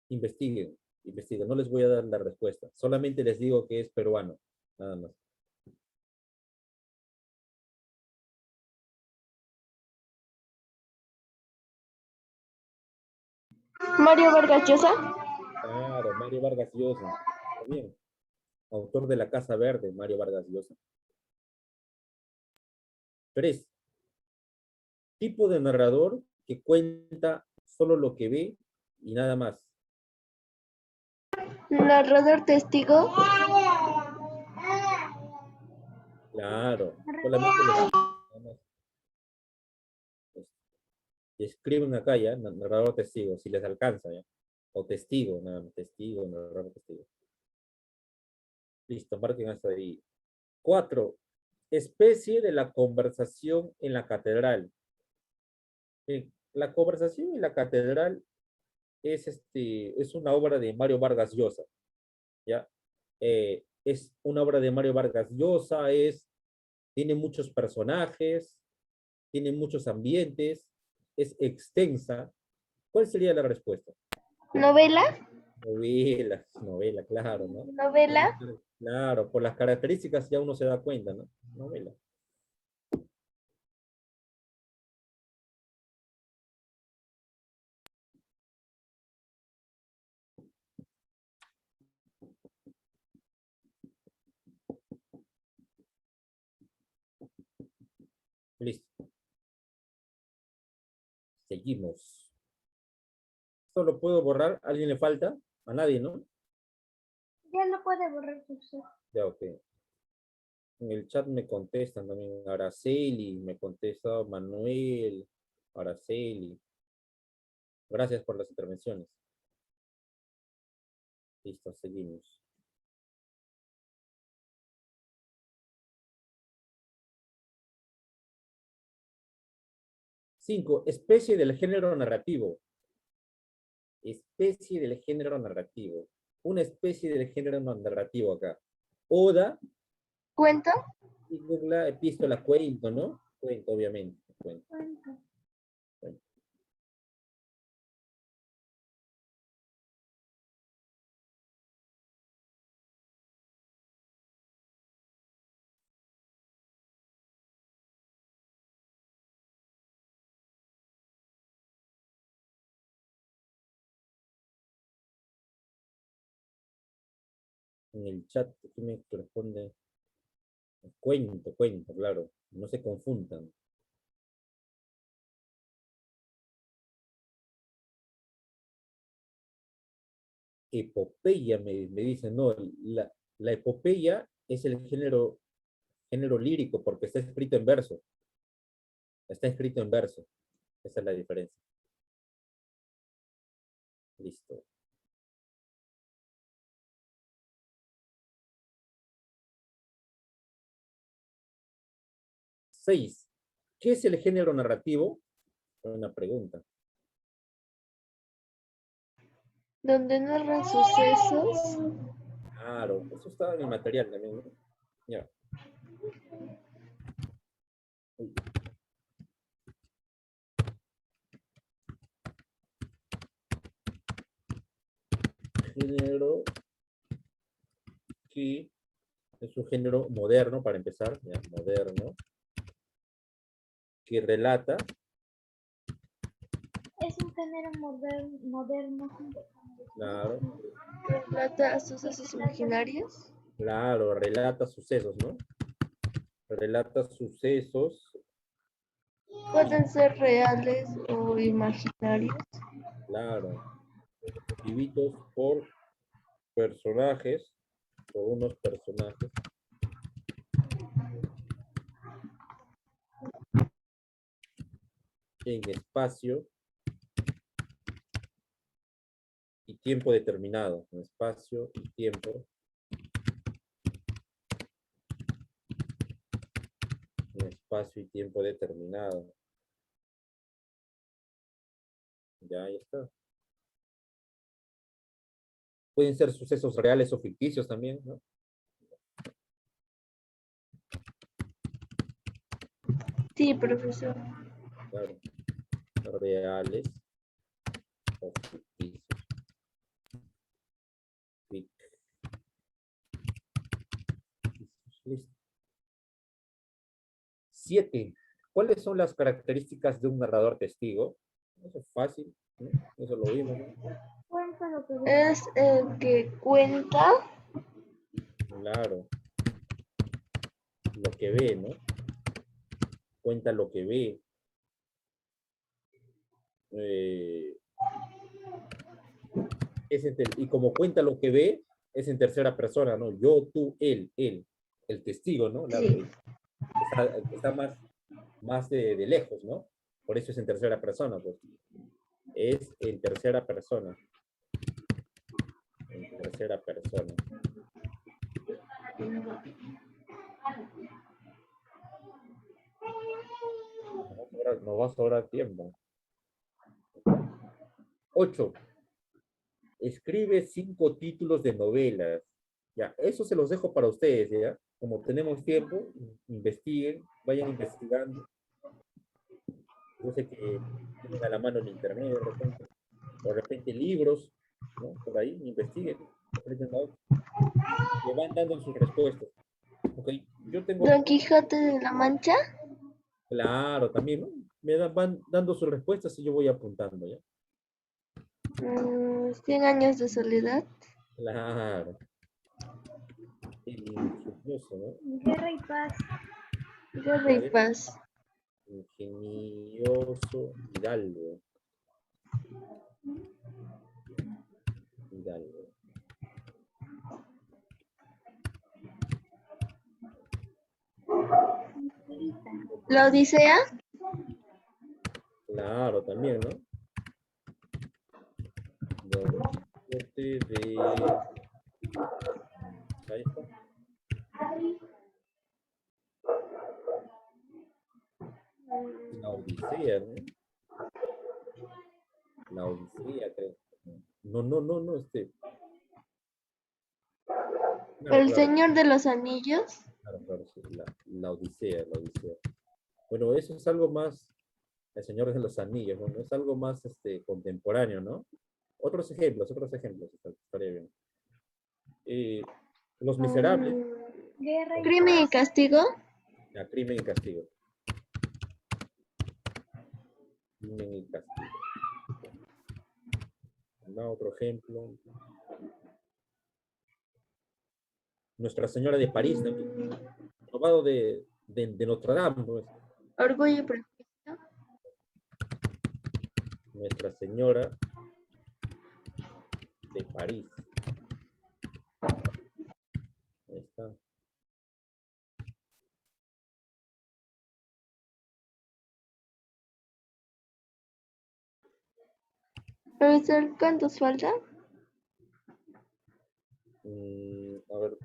Investiguen, investiguen. No les voy a dar la respuesta. Solamente les digo que es peruano. Nada más. Mario Vargas Llosa. Claro, Mario Vargas Llosa. Está bien. Autor de La Casa Verde, Mario Vargas Llosa. Tres, tipo de narrador que cuenta solo lo que ve y nada más. Narrador testigo. Claro, solamente lo que nada más. Pues, escriben acá ya, narrador testigo, si les alcanza ya. O testigo, nada más, testigo, narrador testigo. Listo, marquen hasta ahí. Cuatro, especie de la conversación en la catedral. La conversación en la catedral es una obra de Mario Vargas Llosa, ¿ya? Es una obra de Mario Vargas Llosa, tiene muchos personajes, tiene muchos ambientes, es extensa. ¿Cuál sería la respuesta? Novela. Novela, novela, claro, ¿no? Novela. Claro, por las características ya uno se da cuenta, ¿no? Novela. Listo. Seguimos. ¿Esto lo puedo borrar? ¿A alguien le falta? A nadie, ¿no? Ya lo puede borrar usted. Ya, ok. En el chat me contestan también Araceli, me contesta Manuel, Araceli. Gracias por las intervenciones. Listo, seguimos. Cinco, especie del género narrativo. Especie del género narrativo. Una especie del género narrativo acá. Oda, ¿Cuento? epístola, epístola, cuento, ¿no? Cuento, obviamente. Cuento. Cuento. En el chat, ¿qué me corresponde? Cuento, cuento, claro. No se confundan. Epopeya, me dicen, no, la epopeya es el género lírico porque está escrito en verso. Está escrito en verso. Esa es la diferencia. Listo. Seis. ¿Qué es el género narrativo? Una pregunta. Donde narran sucesos. Claro, eso está en el material también, ¿no? Ya. Uy. Género que es un género moderno, para empezar, ya, moderno, que relata, Es un género moderno. claro, Relata sucesos imaginarios. claro, relata sucesos, ¿no? Relata sucesos, Pueden ser reales o imaginarios. claro, vividos por personajes, por unos personajes, en espacio y tiempo determinado, en espacio y tiempo, en espacio y tiempo determinado. Ya, ahí está. Pueden ser sucesos reales o ficticios también, ¿no? Sí, profesor. Claro, reales o ficticios. Listo. 7. ¿Cuáles son las características de un narrador testigo? Eso es fácil, ¿no? Eso lo vimos, ¿no? Cuenta lo que ve. Es el que cuenta. Claro, lo que ve, ¿no? Cuenta lo que ve. Y como cuenta lo que ve, es en tercera persona, ¿no? Yo, tú, él, el testigo, ¿no? Claro, Sí. está más de lejos, ¿no? Por eso es en tercera persona, pues. Es en tercera persona. En tercera persona. Nos va a sobrar tiempo. 8. Escribe 5 títulos de novelas. Ya, eso se los dejo para ustedes, ¿ya? Como tenemos tiempo, investiguen, vayan investigando. Yo sé que tienen a la mano el internet de repente libros, ¿no? Por ahí, investiguen, aprenden a otros, le van dando sus respuestas. Ok, yo tengo, Don Quijote de la Mancha. claro, también, ¿no? Van dando sus respuestas y yo voy apuntando, ¿ya? 100 años de soledad. Claro. El ingenioso, ¿no? Guerra y paz. Guerra y paz. Ingenioso Hidalgo. Hidalgo. ¿La Odisea? Claro, también, ¿no? Don Quijote de... Ahí está. La Odisea, ¿no? La Odisea, creo. No, Claro, ¿El claro, Señor de los Anillos? claro, sí, la Odisea, la Odisea. Bueno, eso es algo más, el Señor de los Anillos, ¿no? Es algo más contemporáneo, ¿no? Otros ejemplos, estaría bien. Los Miserables, Guerra y ¿Crimen y Castigo? a Crimen y Castigo. Crimen y Castigo. ¿No? Otro ejemplo. Nuestra Señora de París también. Robado de Notre Dame, pues. Orgullo y Prejuicio. Nuestra Señora de París. Ahí está. Profesor, ¿cuántos faltan? A ver,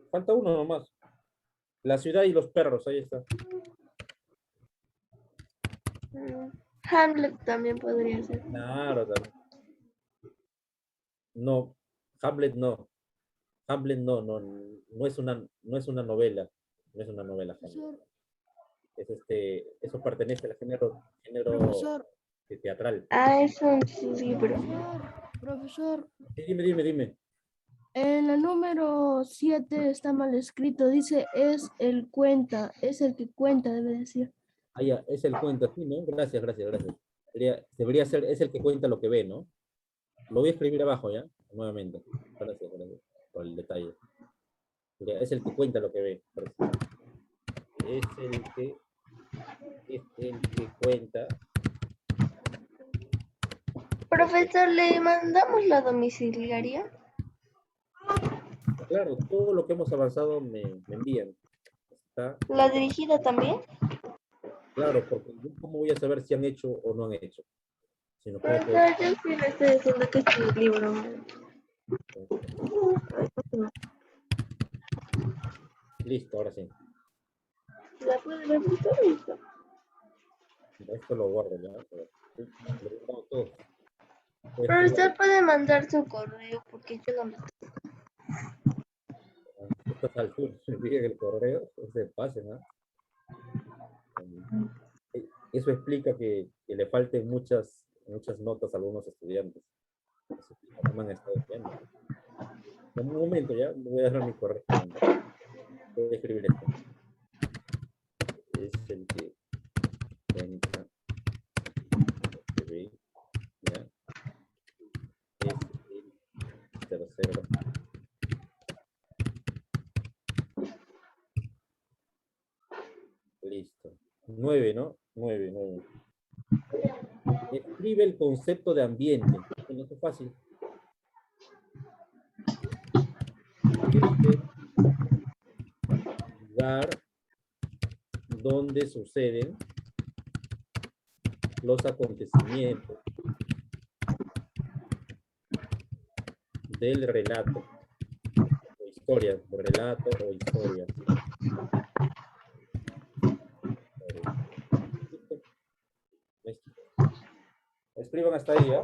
falta uno nomás. La ciudad y los perros, ahí está. Hamlet también podría ser. Claro, también. No, Hamlet no. Hamlet no es una novela. No es una novela, Hamlet. Profesor, Eso pertenece al género profesor, teatral. Ah, es un libro. profesor. Sí, dime. En la número 7 está mal escrito. Dice es el cuenta. Es el que cuenta, debe decir. Ah, ya, es el cuento, sí, ¿no? Gracias. Debería ser, es el que cuenta lo que ve, ¿no? Lo voy a escribir abajo, ¿ya? Nuevamente. Gracias por el detalle. Ya, es el que cuenta lo que ve. Es el que cuenta. Profesor, ¿le mandamos la domiciliaria? Claro, todo lo que hemos avanzado me envían. Está ¿La dirigida también? claro, porque yo cómo voy a saber si han hecho o no han hecho. Si no, ¿cómo puedo? Profesor, yo sí le estoy diciendo que es mi libro. Listo, ahora sí. ¿La puede ver, profesor? Listo. Esto lo guardo, ¿ya? Lo he guardado todo. Profesor, puede mandar su correo porque yo no me... Estás al sur, dije el correo, se pase, ¿no? Eso explica que le falten muchas notas a algunos estudiantes. Eso explica cómo han estado estudiando. En un momento ya, le voy a dar mi correo. Voy a escribir esto. Es el que cuenta lo que ve, ¿ya? Es el tercero. Listo. 9, ¿no? 9. Escribe el concepto de ambiente. Bueno, esto es fácil. Es el lugar donde suceden los acontecimientos del relato o historia, del relato o historia. Listo. Escriban hasta ahí, ¿ya?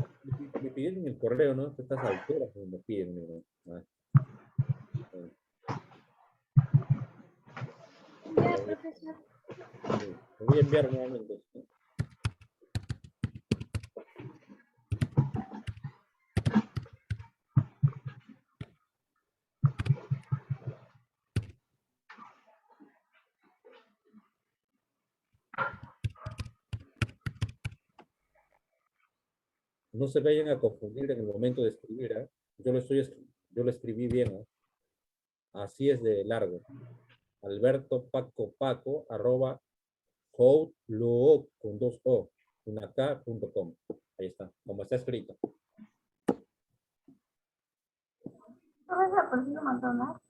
Me piden en el correo, ¿no? A estas alturas me piden, ¿no? Ya, profesor. Lo voy a enviar nuevamente. ¿Sí? No se vayan a confundir en el momento de escribir, ¿eh? Yo lo escribí bien, ¿eh? Así es de largo. Alberto Paco Paco @ outlook con 2 o una k.com. Ahí está, como está escrito. Profesor, ¿por qué no mandó nada?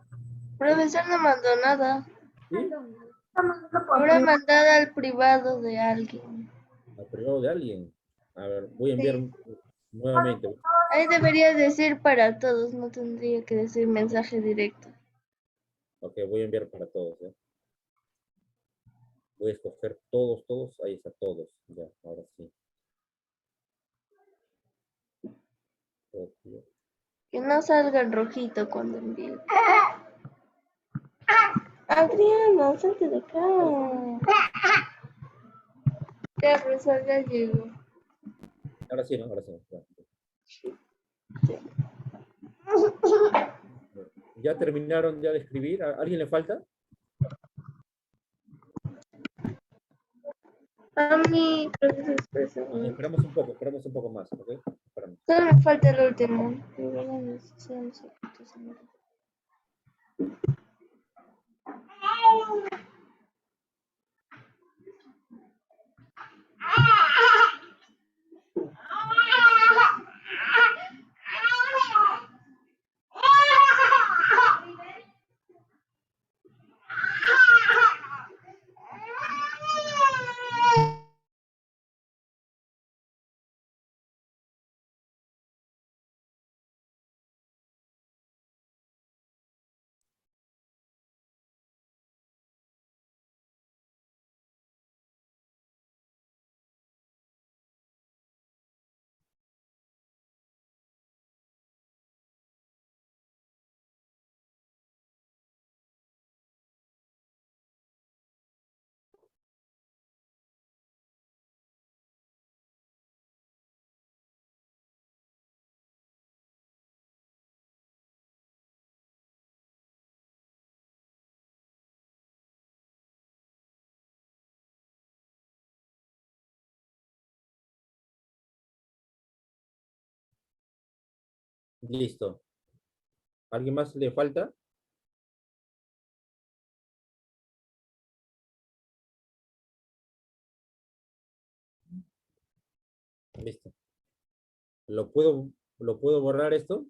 Profesor no mandó nada. ¿Sí? Habrá mandado al privado de alguien. Al privado de alguien. A ver, voy a enviar Sí. nuevamente. Ahí debería decir para todos, no tendría que decir mensaje directo. Ok, voy a enviar para todos. ¿Ya? Voy a escoger todos, todos. Ahí está, todos. Ya, ahora sí. Copio. Que no salga en rojito cuando envíe. Adriana, salte de acá. Ya, profesor, ya llegó. Ahora sí, ¿no? Ahora sí. Ya. ¿Ya terminaron ya de escribir? ¿A alguien le falta? A mí, profesor, expresa. Esperamos un poco más, ¿ok? Esperamos. Solo me falta el último. Y bueno, no sé, son secretos, señor. Listo. ¿Alguien más le falta? Listo. ¿Lo puedo borrar esto?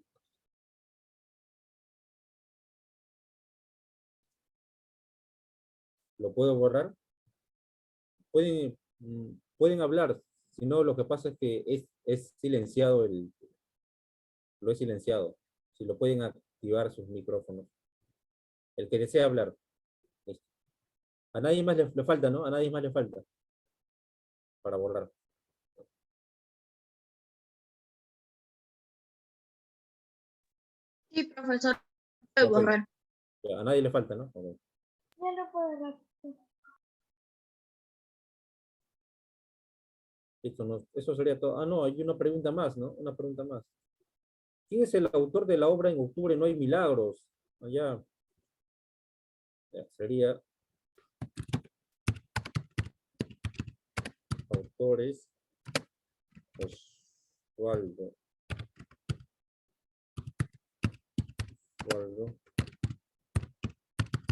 ¿Lo puedo borrar? Pueden hablar. Si no, lo que pasa es que es silenciado lo he silenciado. Si lo pueden activar sus micrófonos. El que desea hablar. Listo. A nadie más le falta, ¿no? A nadie más le falta para borrar. Sí, profesor, puede Ok. borrar. A nadie le falta, ¿no? Ok. Ya no puedo ver. Listo, eso sería todo. Ah, no, hay una pregunta más, ¿no? Una pregunta más. ¿Quién es el autor de la obra En octubre no hay milagros? Allá. Ya, sería autores Osvaldo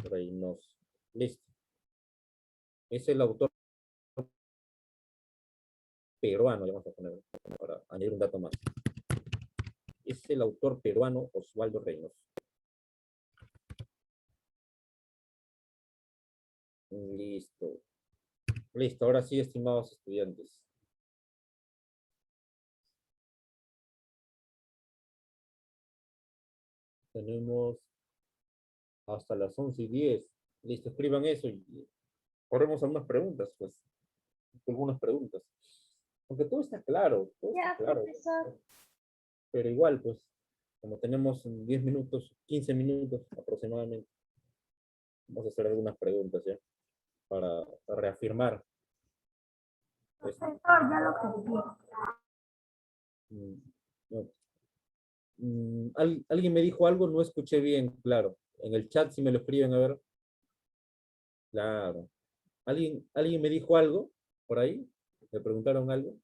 Reynoso. Listo. Es el autor peruano, le vamos a poner para añadir un dato más. Es el autor peruano Osvaldo Reynoso. Listo. Listo, ahora sí, estimados estudiantes. Tenemos hasta las 11:10. Listo, escriban eso y corremos algunas preguntas, pues. Algunas preguntas. Aunque todo Ya, está claro. profesor. Pero igual, pues, como tenemos 10 minutos, 15 minutos aproximadamente, vamos a hacer algunas preguntas, ¿ya? Para reafirmar esto. Profesor, ya lo cambié. Mm, no. ¿Alguien me dijo algo? No escuché bien, claro. En el chat, si me lo escriben, a ver. Claro. ¿Alguien me dijo algo por ahí? ¿Me preguntaron algo?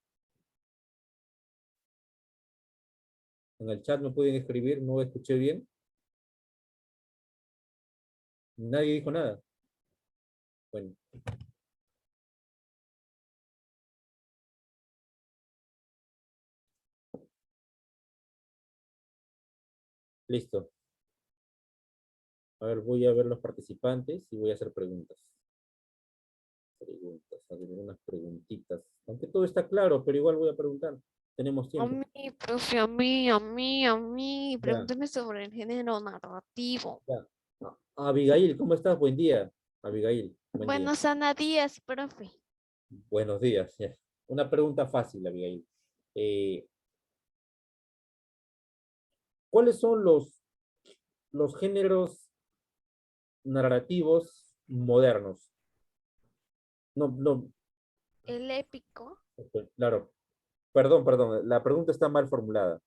En el chat me pueden escribir, no escuché bien. Nadie dijo nada. Bueno. Listo. A ver, voy a ver los participantes y voy a hacer preguntas. Algunas preguntitas. Aunque todo está claro, pero igual voy a preguntar. Tenemos A tiempo. mí, profe, a mí. Ya, Pregúnteme sobre el género narrativo. ya. Abigail, ¿cómo estás? Buen día. Abigail, buen día. Buenos días, profe. Buenos días. Ya. Una pregunta fácil, Abigail. Eh, ¿Cuáles son los géneros narrativos modernos? No, no, El épico. claro. Perdón, la pregunta está mal formulada.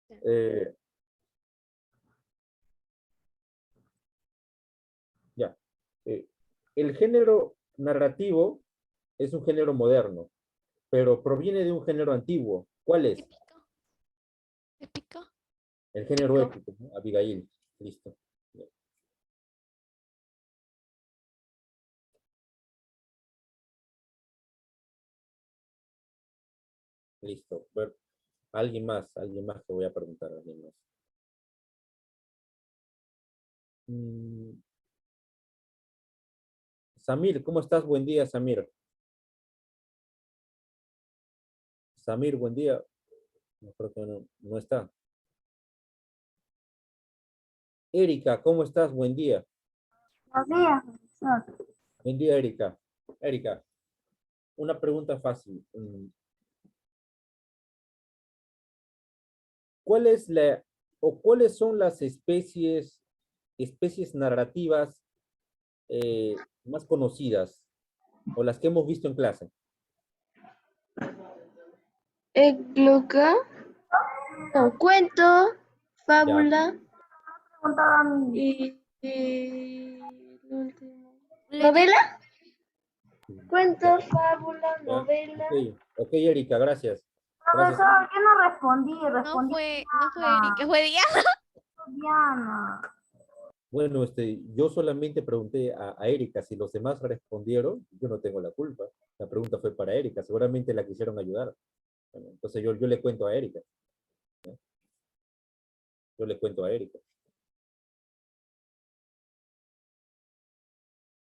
Eh, ya. Eh, el género narrativo es un género moderno, pero proviene de un género antiguo. ¿Cuál es? Épico. Épico. El género Épico. épico, ¿no? Abigail. Listo. Listo. Ver, alguien más que voy a preguntar, alguien más. Mm, Samir, ¿cómo estás? Buen día, Samir. Samir, buen día. No creo que no está. Erika, ¿cómo estás? Buen día. Buenos días, profesor. Buen día, Erika. Erika, una pregunta fácil. ¿Cuál es cuáles son las especies narrativas más conocidas o las que hemos visto en clase? Ecloga, no, cuento, Ya. fábula Preguntaba a mí. y el último. Leyenda. ¿Novela? Cuento, Ya, fábula, ya. novela. Ok, Erika, gracias. Gracias. Profesor, yo no respondí, No respondí fue Erika, fue Diana. Diana. Bueno, yo solamente pregunté a Erika si los demás respondieron, yo no tengo la culpa. La pregunta fue para Erika, seguramente la quisieron ayudar. Bueno, entonces yo le cuento a Erika. Yo le cuento a Erika.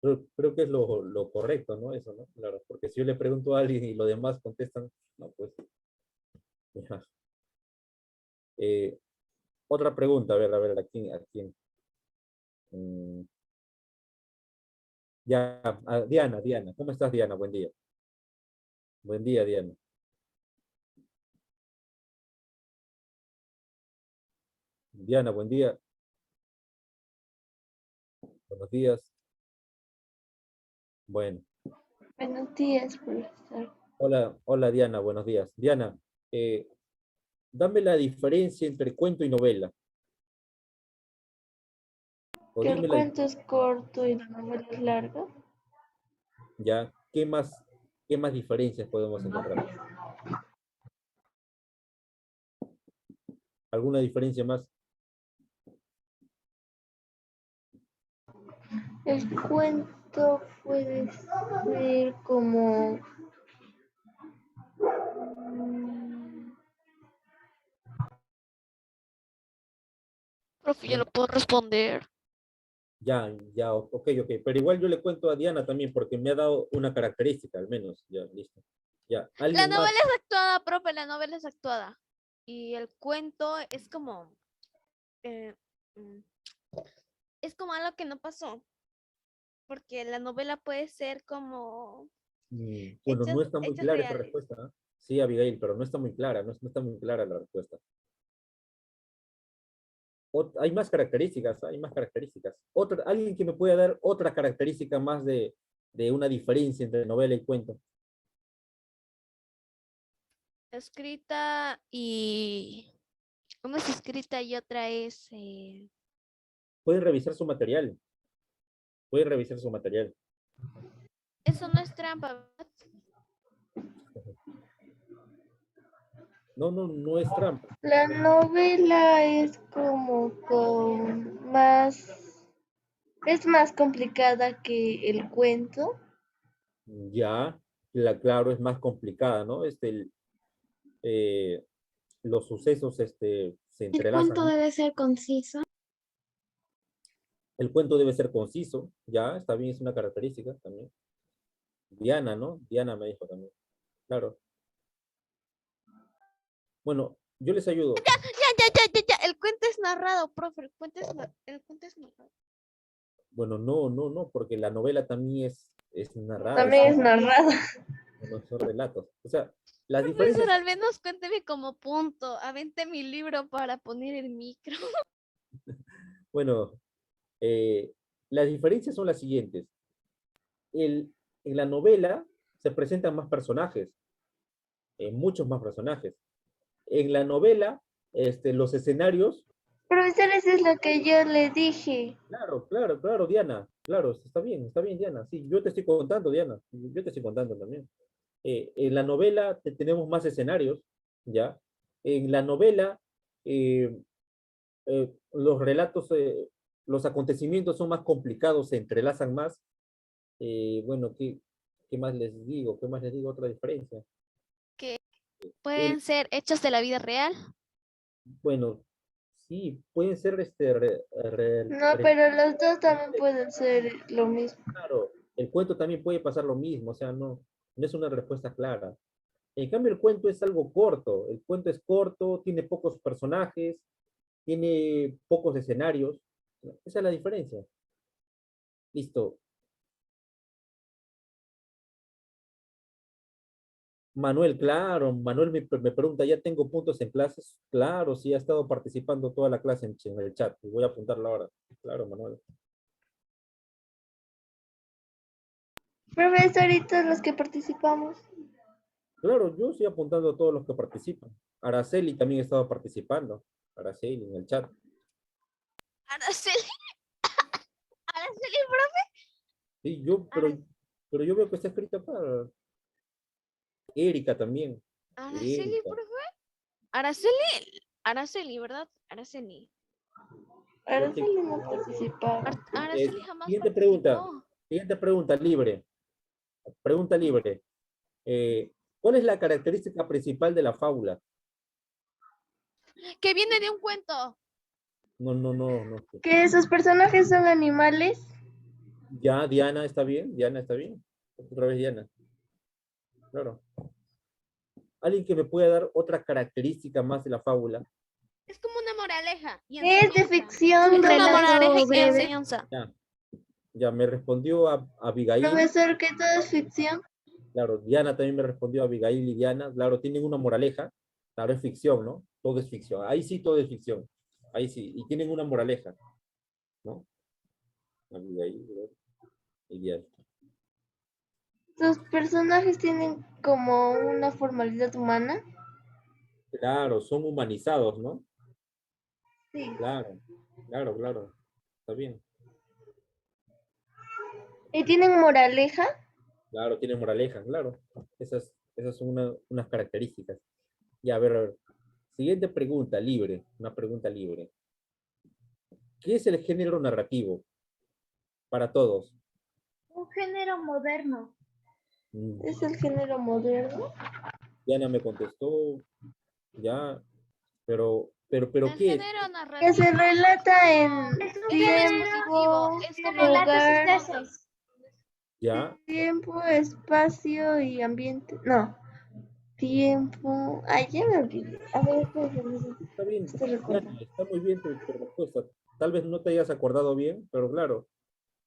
Creo que es lo correcto, ¿no? Eso, ¿no? Claro, porque si yo le pregunto a alguien y los demás contestan, no, pues. Ya. Eh, Otra pregunta, a ver, ¿a quién? Mm, ya, Diana, ¿cómo estás, Diana? Buen día. Buen día, Diana. Diana, buen día. Buenos días. Bueno, Buenos días, profesor. hola Diana, buenos días. Diana, eh, dame la diferencia entre cuento y novela. O Que el dime cuento es corto y la novela es larga. ya, qué más diferencias podemos encontrar? ¿Alguna diferencia más? El cuento puede ser como Profe, yo lo puedo responder. Ok, pero igual yo le cuento a Diana también porque me ha dado una característica al menos, ya, listo. Ya, La ¿alguien más? novela es actuada, profe, la novela es actuada. Y el cuento es como, eh, mm, es como algo que no pasó. Porque la novela puede ser como Bueno, no hechos, está muy hechos clara esa reales. respuesta, ¿ah? Sí, Abigail, pero no está muy clara, no está muy clara la respuesta. Hay más características, hay más características. Alguien que me pueda dar otra característica más de una diferencia entre novela y cuento. Escrita y una es escrita y otra es Pueden revisar su material. Pueden revisar su material. eso no es trampa, ¿verdad? No es trampa. la novela es como con más, es más complicada que el cuento. Ya, claro, es más complicada, ¿no? Eh, los sucesos se El entrelazan. cuento debe ser conciso. El cuento debe ser conciso, ya, está bien, es una característica también. Diana, ¿no? Diana me dijo también. Claro. Bueno, yo les ayudo. Ya. El cuento es narrado, profe. El cuento es narrado. Bueno, no, porque la novela también es narrada. También es narrada. No son relatos. O sea, las Profesor, diferencias, al menos cuénteme como punto. Avente mi libro para poner el micro. bueno, las diferencias son las siguientes. En la novela se presentan más personajes, muchos más personajes. En la novela, los escenarios, Profesor, eso es lo que yo le dije. claro, Diana, claro, está bien, Diana. Sí, yo te estoy contando, Diana, yo te estoy contando también. En la novela tenemos más escenarios, ¿ya? En la novela, eh, los relatos, los acontecimientos son más complicados, se entrelazan más. Bueno, ¿qué más les digo? ¿Qué más les digo? Otra diferencia. Pueden ser hechos de la vida real. Bueno, sí, pueden ser No, pero los dos también pueden ser lo mismo. claro, el cuento también puede pasar lo mismo, o sea, no es una respuesta clara. En cambio, el cuento es algo corto, el cuento es corto, tiene pocos personajes, tiene pocos escenarios, esa es la diferencia. Listo. Manuel, claro, Manuel me pregunta, ¿ya tengo puntos en clases? Claro, sí, ha estado participando toda la clase en el chat, y voy a apuntarlo ahora. Claro, Manuel. Profesor, y todos los que participamos. Claro, yo estoy apuntando a todos los que participan. Araceli también ha estado participando. Araceli en el chat. Araceli. Araceli, profe. Sí, pero yo veo que está escrita para Erika también. Araceli, Erika. profe. Araceli, ¿verdad? Araceli. Araceli no participaba. Araceli jamás Siguiente pregunta. participó. Siguiente pregunta, libre. Pregunta libre. ¿Cuál es la característica principal de la fábula? Que viene de un cuento. No. ¿Que sus personajes son animales? Ya, Diana está bien. Diana está bien. Otra vez Diana. Claro. ¿Alguien que me pueda dar otra característica más de la fábula? Es como una moraleja. Y Es de enseñanza. ficción, Es una relato moraleja y breve. enseñanza. Ya me respondió a Abigail. Profesor, que todo es ficción. Claro, Diana también me respondió, Abigail y Diana. Claro, tienen una moraleja. Claro, es ficción, ¿no? Todo es ficción. Ahí sí todo es ficción. Ahí sí. Y tienen una moraleja, ¿no? Abigail y Diana. Sus personajes tienen como una formalidad humana. Claro, son humanizados, ¿no? Sí. Claro. Está bien. ¿Y tienen moraleja? Claro, tienen moraleja, claro. Esas son unas características. Y a ver, siguiente pregunta, libre. Una pregunta libre. ¿Qué es el género narrativo? Para todos. Un género moderno. ¿Es el género moderno? Diana me contestó, ya, pero El ¿qué es? género Que narrativo se relata en Es un tiempo, es como lugar, relatos extensos. Ya, tiempo, espacio y ambiente. No, tiempo. Ay, ya me olvidé. A ver, está bien, este recuerdo. Diana, está muy bien tu respuesta. Tal vez no te hayas acordado bien, pero claro,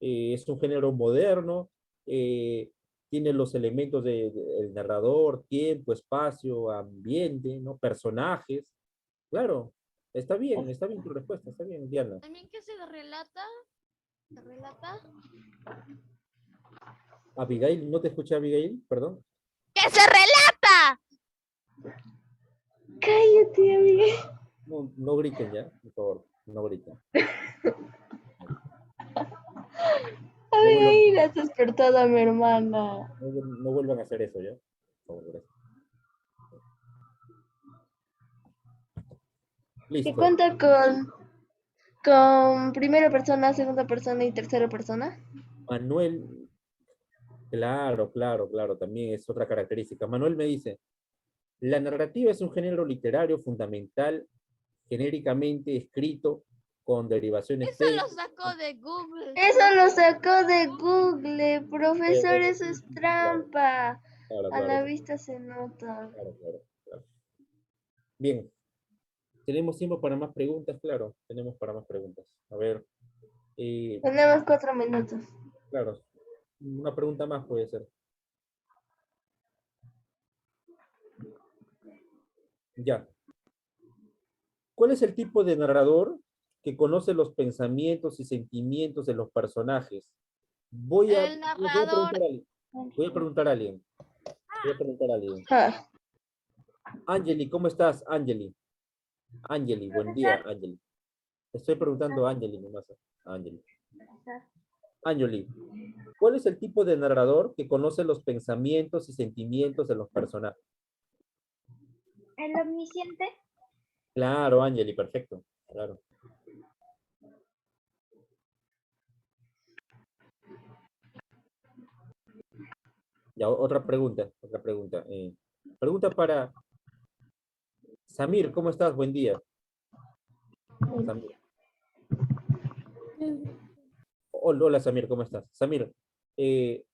es un género moderno, tiene los elementos del narrador, tiempo, espacio, ambiente, ¿no? Personajes. Claro, está bien tu respuesta, está bien, Diana. También que se relata. ¿Se relata? Abigail, ¿no te escuché, Abigail? Perdón. ¡Que se relata! Cállate, amiga. No griten ya, por favor, no griten. No vuelvan, Ay, has despertado a mi hermana. no vuelvan a hacer eso ya. Por favor, gracias. Que Listo. cuenta con primera persona, segunda persona y tercera persona. Manuel, claro, también es otra característica. Manuel me dice, la narrativa es un género literario fundamental genéricamente escrito con derivaciones Eso lo P. sacó de Google. Eso lo sacó de Google, profesor, Eh, eso es trampa. Claro, A claro, la sí, vista se nota. claro. Bien, tenemos tiempo para más preguntas, claro, tenemos para más preguntas. A ver, Tenemos 4 minutos. claro, una pregunta más puede ser. Ya. ¿Cuál es el tipo de narrador que conoce los pensamientos y sentimientos de los personajes? Voy a El narrador. preguntar a alguien. Voy a preguntar a alguien. Voy a preguntar a alguien. Ah, Angeli, ¿cómo estás, Angeli? Angeli, buen día, Angeli. Estoy preguntando a Angeli nomás. Angeli. Angeli, ¿cuál es el tipo de narrador que conoce los pensamientos y sentimientos de los personajes? ¿El omnisciente? Claro, Angeli, perfecto. Claro. Ya, otra pregunta, otra pregunta. Pregunta para Samir, ¿cómo estás? Buen día. Samir. Hola, hola, Samir, ¿cómo estás? Samir, ¿qué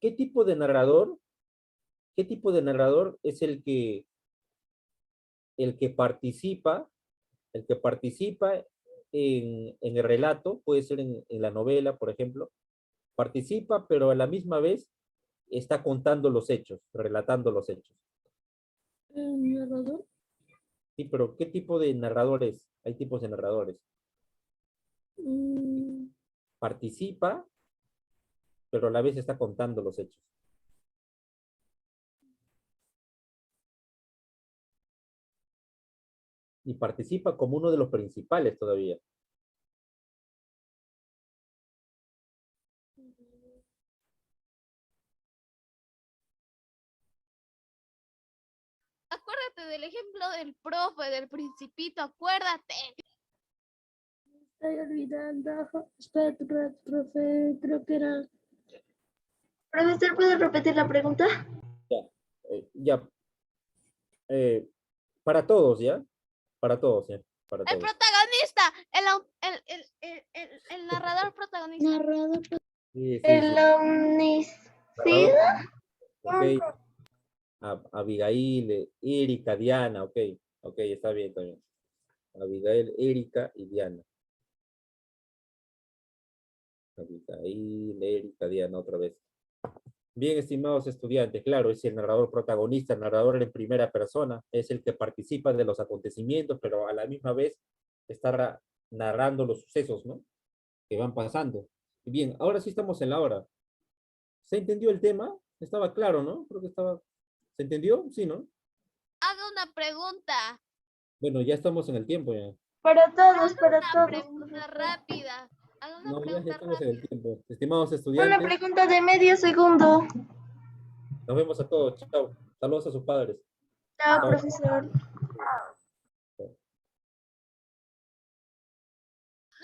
tipo de narrador es el que participa en el relato? Puede ser en la novela, por ejemplo. Participa, pero a la misma vez está contando los hechos, relatando los hechos. ¿El narrador? Sí, pero ¿qué tipo de narradores? Hay tipos de narradores. Mm, Participa, pero a la vez está contando los hechos. Y participa como uno de los principales todavía. Acuérdate del ejemplo del profe, del principito, acuérdate. estoy olvidando. Espérate, profe, creo que era. profesor, ¿puede repetir la pregunta? Ya, para todos, ¿ya? Para todos, ¿ya? Para El todos. protagonista, el narrador protagonista. Narrador. Sí, sí, El sí. omniscida. Ok. Abigail, Erika, Diana, ok. Ok, está bien, está bien. Abigail, Erika y Diana. Abigail, Erika, Diana, otra vez. Bien, estimados estudiantes, claro, es el narrador protagonista, el narrador en primera persona, es el que participa de los acontecimientos, pero a la misma vez está narrando los sucesos, ¿no? Que van pasando. Bien, ahora sí estamos en la hora. ¿Se entendió el tema? Estaba claro, ¿no? Creo que estaba... ¿Se entendió? Sí, ¿no? Haga una pregunta. Bueno, ya estamos en el tiempo ya. Para todos, Haga para una todos. pregunta rápida. Haga una No, ya pregunta estamos en el rápida. tiempo. Estimados Una estudiantes, pregunta de medio segundo. nos vemos a todos. Chao. Saludos a sus padres. Chao, Chao. profesor.